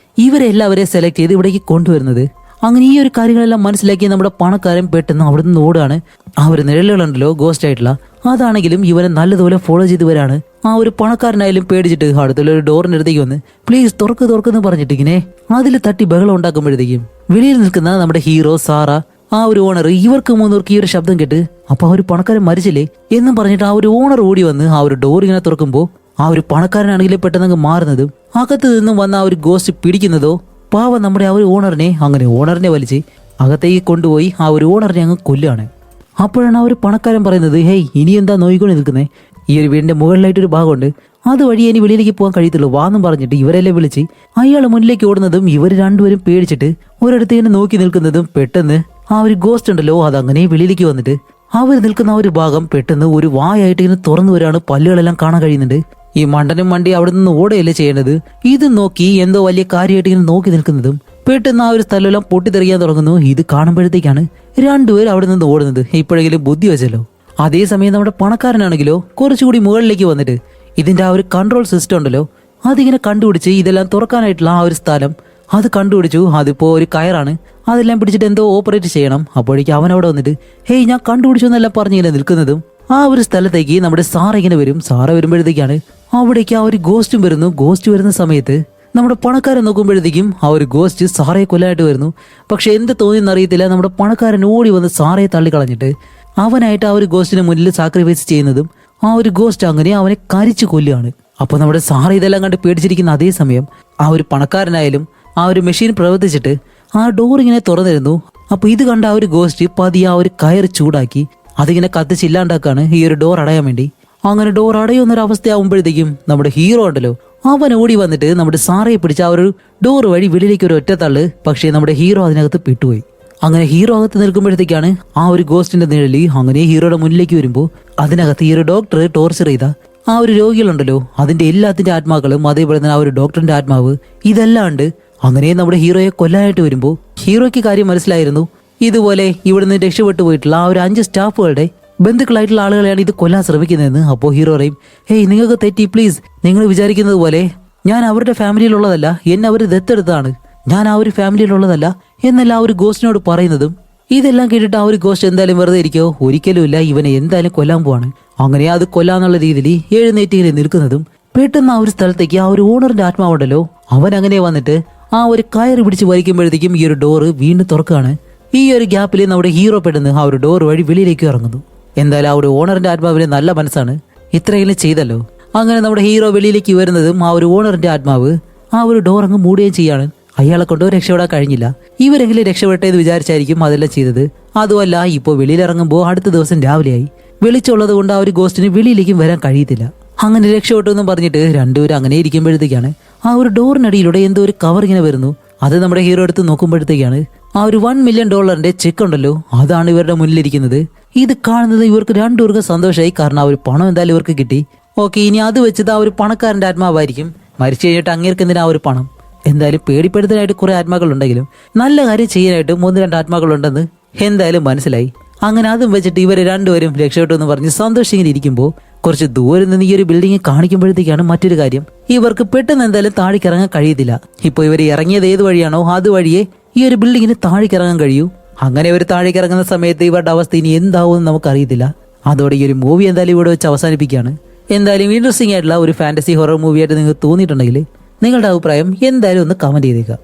ഇവരെല്ലാവരെയും സെലക്ട് ചെയ്ത് ഇവിടേക്ക് കൊണ്ടുവരുന്നത്. അങ്ങനെ ഈ ഒരു കാര്യങ്ങളെല്ലാം മനസ്സിലാക്കി നമ്മുടെ പണക്കാരൻ പെട്ടെന്ന് അവിടെ നിന്ന് ഓടുകയാണ്. ആ ഒരു നിഴലുകളുണ്ടല്ലോ ഗോസ്റ്റ് ആയിട്ടുള്ള, അതാണെങ്കിലും ഇവനെ നല്ലതുപോലെ ഫോളോ ചെയ്ത് വരാണ്. ആ ഒരു പണക്കാരനായാലും പേടിച്ചിട്ട് അടുത്തുള്ള ഒരു ഡോറിന്റെ അടുത്തേക്ക് വന്ന് പ്ലീസ് തുറക്കെന്ന് പറഞ്ഞിട്ട് ഇങ്ങനെ അതിൽ തട്ടി ബഹളം ഉണ്ടാക്കുമ്പോഴത്തേക്കും വെളിയിൽ നിൽക്കുന്ന നമ്മുടെ ഹീറോ, സാറ, ആ ഒരു ഓണർ, ഇവർക്ക് മൂന്നൂർക്ക് ഈ ഒരു ശബ്ദം കേട്ട് അപ്പൊ ആ ഒരു പണക്കാരൻ മരിച്ചില്ലേ എന്നും പറഞ്ഞിട്ട് ആ ഒരു ഓണർ ഓടി വന്ന് ആ ഒരു ഡോർ ഇങ്ങനെ തുറക്കുമ്പോ ആ ഒരു പണക്കാരനാണെങ്കിൽ പെട്ടെന്ന് മാറുന്നതും അകത്ത് നിന്നും വന്ന ആ ഒരു ഗോസ്റ്റ് പിടിക്കുന്നതോ പാവം നമ്മുടെ ആ ഒരു ഓണറിനെ, അങ്ങനെ ഓണറിനെ വലിച്ച് അകത്തേക്ക് കൊണ്ടുപോയി ആ ഒരു ഓണറിനെ അങ്ങ് കൊല്ലുകയാണ്. അപ്പോഴാണ് ആ ഒരു പണക്കാരൻ പറയുന്നത്, ഹേയ് ഇനി എന്താ നോയിക്കൊണ്ട് നിൽക്കുന്നേ, ഈ ഒരു വീടിന്റെ മുകളിലായിട്ടൊരു ഭാഗമുണ്ട്, അതുവഴി ഇനി വെളിയിലേക്ക് പോകാൻ കഴിയത്തുള്ളൂ വാന്നും പറഞ്ഞിട്ട് ഇവരെല്ലാം വിളിച്ച് അയാൾ മുന്നിലേക്ക് ഓടുന്നതും ഇവർ രണ്ടുപേരും പേടിച്ചിട്ട് ഒരിടത്ത് ഇങ്ങനെ നോക്കി നിൽക്കുന്നതും പെട്ടെന്ന് ആ ഒരു ഗോസ്റ്റ് ഉണ്ടല്ലോ അതങ്ങനെ വെളിയിലേക്ക് വന്നിട്ട് അവർ നിൽക്കുന്ന ആ ഒരു ഭാഗം പെട്ടെന്ന് ഒരു വായായിട്ട് ഇങ്ങനെ തുറന്നു വരാണ്. പല്ലുകളെല്ലാം കാണാൻ കഴിയുന്നുണ്ട്. ഈ മണ്ടനും മണ്ടി അവിടെ നിന്ന് ഓടുകയല്ലേ ചെയ്യേണ്ടത്. ഇത് നോക്കി എന്തോ വലിയ കാര്യമായിട്ട് ഇങ്ങനെ നോക്കി നിൽക്കുന്നതും പെട്ടെന്ന് ആ ഒരു സ്ഥലമെല്ലാം പൊട്ടിത്തെറിയാൻ തുടങ്ങുന്നു. ഇത് കാണുമ്പോഴത്തേക്കാണ് രണ്ടുപേരും അവിടെ നിന്ന് ഓടുന്നത്. ഇപ്പോഴെങ്കിലും ബുദ്ധി വെച്ചല്ലോ. അതേസമയം നമ്മുടെ പണക്കാരനാണെങ്കിലോ കുറച്ചുകൂടി മുകളിലേക്ക് വന്നിട്ട് ഇതിന്റെ ആ ഒരു കൺട്രോൾ സിസ്റ്റം ഉണ്ടല്ലോ അതിങ്ങനെ കണ്ടുപിടിച്ച് ഇതെല്ലാം തുറക്കാനായിട്ടുള്ള ആ ഒരു സ്ഥലം അത് കണ്ടുപിടിച്ചു. അതിപ്പോ ഒരു കയറാണ്. അതെല്ലാം പിടിച്ചിട്ട് എന്തോ ഓപ്പറേറ്റ് ചെയ്യണം. അപ്പോഴേക്കും അവൻ അവിടെ വന്നിട്ട് ഹേയ് ഞാൻ കണ്ടുപിടിച്ചു എന്നെല്ലാം പറഞ്ഞിങ്ങനെ നിൽക്കുന്നതും ആ ഒരു സ്ഥലത്തേക്ക് നമ്മുടെ സാറ ഇങ്ങനെ വരും. സാറ വരുമ്പോഴത്തേക്കാണ് അവിടേക്ക് ആ ഒരു ഗോസ്റ്റും വരുന്നു. ഗോസ്റ്റ് വരുന്ന സമയത്ത് നമ്മുടെ പണക്കാരൻ നോക്കുമ്പോഴത്തേക്കും ആ ഒരു ഗോസ്റ്റ് സാറയെ കൊല്ലാനായിട്ട് വരുന്നു. പക്ഷെ എന്ത് തോന്നിയെന്നറിയത്തില്ല, നമ്മുടെ പണക്കാരൻ ഓടി വന്ന് സാറയെ തള്ളിക്കളഞ്ഞിട്ട് അവനായിട്ട് ആ ഒരു ഗോസ്റ്റിന് മുന്നിൽ സാക്രിഫൈസ് ചെയ്യുന്നതും ആ ഒരു ഗോസ്റ്റ് അങ്ങനെ അവനെ കരിച്ചു കൊല്ലുകയാണ്. അപ്പൊ നമ്മുടെ സാറ ഇതെല്ലാം കണ്ട് പേടിച്ചിരിക്കുന്ന അതേ സമയം ആ ഒരു പണക്കാരനായാലും ആ ഒരു മെഷീൻ പ്രവർത്തിച്ചിട്ട് ആ ഡോർ ഇങ്ങനെ തുറന്നിരുന്നു. അപ്പൊ ഇത് കണ്ട ആ ഒരു ഗോസ്റ്റ് പതിയെ ആ ഒരു കയറ് ചൂടാക്കി അതിങ്ങനെ കത്തിച്ചില്ലാണ്ടാക്കാണ് ഈ ഒരു ഡോർ അടയാൻ വേണ്ടി. അങ്ങനെ ഡോർ അടയുന്നൊരു അവസ്ഥയാവുമ്പോഴത്തേക്കും നമ്മുടെ ഹീറോ ഉണ്ടല്ലോ അവൻ ഓടി വന്നിട്ട് നമ്മുടെ സാറയെ പിടിച്ച് ആ ഒരു ഡോർ വഴി വെളിയിലേക്ക് ഒരു ഒറ്റത്തള്ളു. പക്ഷേ നമ്മുടെ ഹീറോ അതിനകത്ത് പെട്ടുപോയി. അങ്ങനെ ഹീറോ അകത്ത് നിൽക്കുമ്പോഴത്തേക്കാണ് ആ ഒരു ഗോസ്റ്റിന്റെ നിഴലി അങ്ങനെ ഹീറോയുടെ മുന്നിലേക്ക് വരുമ്പോൾ അതിനകത്ത് ഈ ഒരു ഡോക്ടർ ടോർച്ചർ ചെയ്ത ആ ഒരു രോഗികളുണ്ടല്ലോ അതിന്റെ എല്ലാത്തിന്റെ ആത്മാക്കളും അതേപോലെ തന്നെ ആ ഒരു ഡോക്ടറിന്റെ ആത്മാവ് ഇതെല്ലാം ഉണ്ട്. അങ്ങനെ നമ്മുടെ ഹീറോയെ കൊല്ലാനായിട്ട് വരുമ്പോൾ ഹീറോയ്ക്ക് കാര്യം മനസ്സിലായിരുന്നു. ഇതുപോലെ ഇവിടുന്ന് രക്ഷപ്പെട്ടു പോയിട്ടുള്ള ആ ഒരു 5 സ്റ്റാഫുകളുടെ ബന്ധുക്കളായിട്ടുള്ള ആളുകളെയാണ് ഇത് കൊല്ലാൻ ശ്രമിക്കുന്നതെന്ന്. അപ്പോൾ ഹീറോ പറയും ഹേയ് നിങ്ങൾക്ക് തെറ്റി, പ്ലീസ് നിങ്ങൾ വിചാരിക്കുന്നത് പോലെ ഞാൻ അവരുടെ ഫാമിലിയിലുള്ളതല്ല, എന്നെ അവർ ദത്തെടുത്താണ്, ഞാൻ ആ ഒരു ഫാമിലിയിലുള്ളതല്ല എന്നല്ല ആ ഒരു ഗോസ്റ്റിനോട് പറയുന്നതും. ഇതെല്ലാം കേട്ടിട്ട് ആ ഒരു ഗോസ്റ്റ് എന്തായാലും വെറുതെ ഇരിക്കോ, ഒരിക്കലുമില്ല, ഇവനെ എന്തായാലും കൊല്ലാൻ പോവാണ്. അങ്ങനെ അത് കൊല്ലാന്നുള്ള രീതിയിൽ എഴുന്നേറ്റ് ഇങ്ങനെ നിൽക്കുന്നതും പെട്ടെന്ന് ആ ഒരു സ്ഥലത്തേക്ക് ആ ഒരു ഓണറിന്റെ ആത്മാവുണ്ടല്ലോ അവൻ അങ്ങനെ വന്നിട്ട് ആ ഒരു കയറ് പിടിച്ച് വലിക്കുമ്പോഴത്തേക്കും ഈ ഒരു ഡോറ് വീണ്ടും തുറക്കുകയാണ്. ഈ ഒരു ഗ്യാപ്പിൽ നമ്മുടെ ഹീറോ പെട്ടെന്ന് ആ ഒരു ഡോർ വഴി വെളിയിലേക്ക് ഇറങ്ങുന്നു. എന്തായാലും ആ ഒരു ഓണറിന്റെ ആത്മാവിന് നല്ല മനസ്സാണ്, ഇത്രയെങ്കിലും ചെയ്തല്ലോ. അങ്ങനെ നമ്മുടെ ഹീറോ വെളിയിലേക്ക് വരുന്നതും ആ ഒരു ഓണറിന്റെ ആത്മാവ് ആ ഒരു ഡോർ അങ്ങ് മൂടുകയും ചെയ്യാണ്. അയാളെ കൊണ്ട് രക്ഷപ്പെടാൻ കഴിഞ്ഞില്ല. ഇവരെങ്കിലും രക്ഷപ്പെട്ടെ എന്ന് വിചാരിച്ചായിരിക്കും അതെല്ലാം ചെയ്തത്. അതുമല്ല, ഇപ്പോൾ വെളിയിലിറങ്ങുമ്പോൾ അടുത്ത ദിവസം രാവിലെയായി. വെളിച്ചമുള്ളത് കൊണ്ട് ആ ഒരു ഗോസ്റ്റിന് വെളിയിലേക്കും വരാൻ കഴിയത്തില്ല. അങ്ങനെ രക്ഷപ്പെട്ടു എന്നും പറഞ്ഞിട്ട് രണ്ടുപേരും അങ്ങനെ ഇരിക്കുമ്പോഴത്തേക്കാണ് ആ ഒരു ഡോറിനടിയിലൂടെ എന്തോ ഒരു കവർ ഇങ്ങനെ വരുന്നു. അത് നമ്മുടെ ഹീറോ എടുത്ത് നോക്കുമ്പോഴത്തേക്കാണ് ആ ഒരു $1 മില്യൺ ചെക്ക് ഉണ്ടല്ലോ അതാണ് ഇവരുടെ മുന്നിലിരിക്കുന്നത്. ഇത് കാണുന്നത് ഇവർക്ക് രണ്ടുപേർക്കും സന്തോഷമായി. കാരണം ആ ഒരു പണം എന്തായാലും ഇവർക്ക് കിട്ടി. ഓക്കെ, ഇനി അത് വെച്ചത് ആ ഒരു പണക്കാരന്റെ ആത്മാവായിരിക്കും. മരിച്ചു കഴിഞ്ഞിട്ട് അങ്ങേർക്ക് എന്തിനാ ആ ഒരു പണം? എന്തായാലും പേടിപ്പെടുത്താനായിട്ട് കുറെ ആത്മാക്കൾ ഉണ്ടെങ്കിലും നല്ല കാര്യം ചെയ്യാനായിട്ട് 1-2 ആത്മാക്കളുണ്ടെന്ന് എന്തായാലും മനസ്സിലായി. അങ്ങനെ അതും വെച്ചിട്ട് ഇവര് രണ്ടുപേരും രക്ഷപ്പെട്ടു എന്ന് പറഞ്ഞ് സന്തോഷിങ്ങനെ ഇരിക്കുമ്പോൾ കുറച്ച് ദൂരെ നിന്ന് ഈ ഒരു ബിൽഡിംഗ് കാണിക്കുമ്പോഴത്തേക്കാണ് മറ്റൊരു കാര്യം. ഇവർക്ക് പെട്ടെന്ന് എന്തായാലും താഴേക്കിറങ്ങാൻ കഴിയത്തില്ല. ഇപ്പൊ ഇവർ ഇറങ്ങിയത് ഏത് വഴിയാണോ അതുവഴിയേ ഈ ഒരു ബിൽഡിങ്ങിന് താഴേക്കിറങ്ങാൻ കഴിയൂ. അങ്ങനെ ഇവർ താഴേക്കിറങ്ങുന്ന സമയത്ത് ഇവരുടെ അവസ്ഥ ഇനി എന്താവും നമുക്കറിയത്തില്ല. അതോടെ ഈ ഒരു മൂവി എന്തായാലും ഇവിടെ വെച്ച് അവസാനിപ്പിക്കുകയാണ്. എന്തായാലും ഇൻട്രസ്റ്റിംഗ് ആയിട്ടുള്ള ഒരു ഫാന്റസി ഹൊറർ മൂവിയായിട്ട് നിങ്ങൾക്ക് തോന്നിയിട്ടുണ്ടെങ്കിൽ നിങ്ങളുടെ അഭിപ്രായം എന്തായാലും ഒന്ന് കമന്റ് ചെയ്തേക്കുക.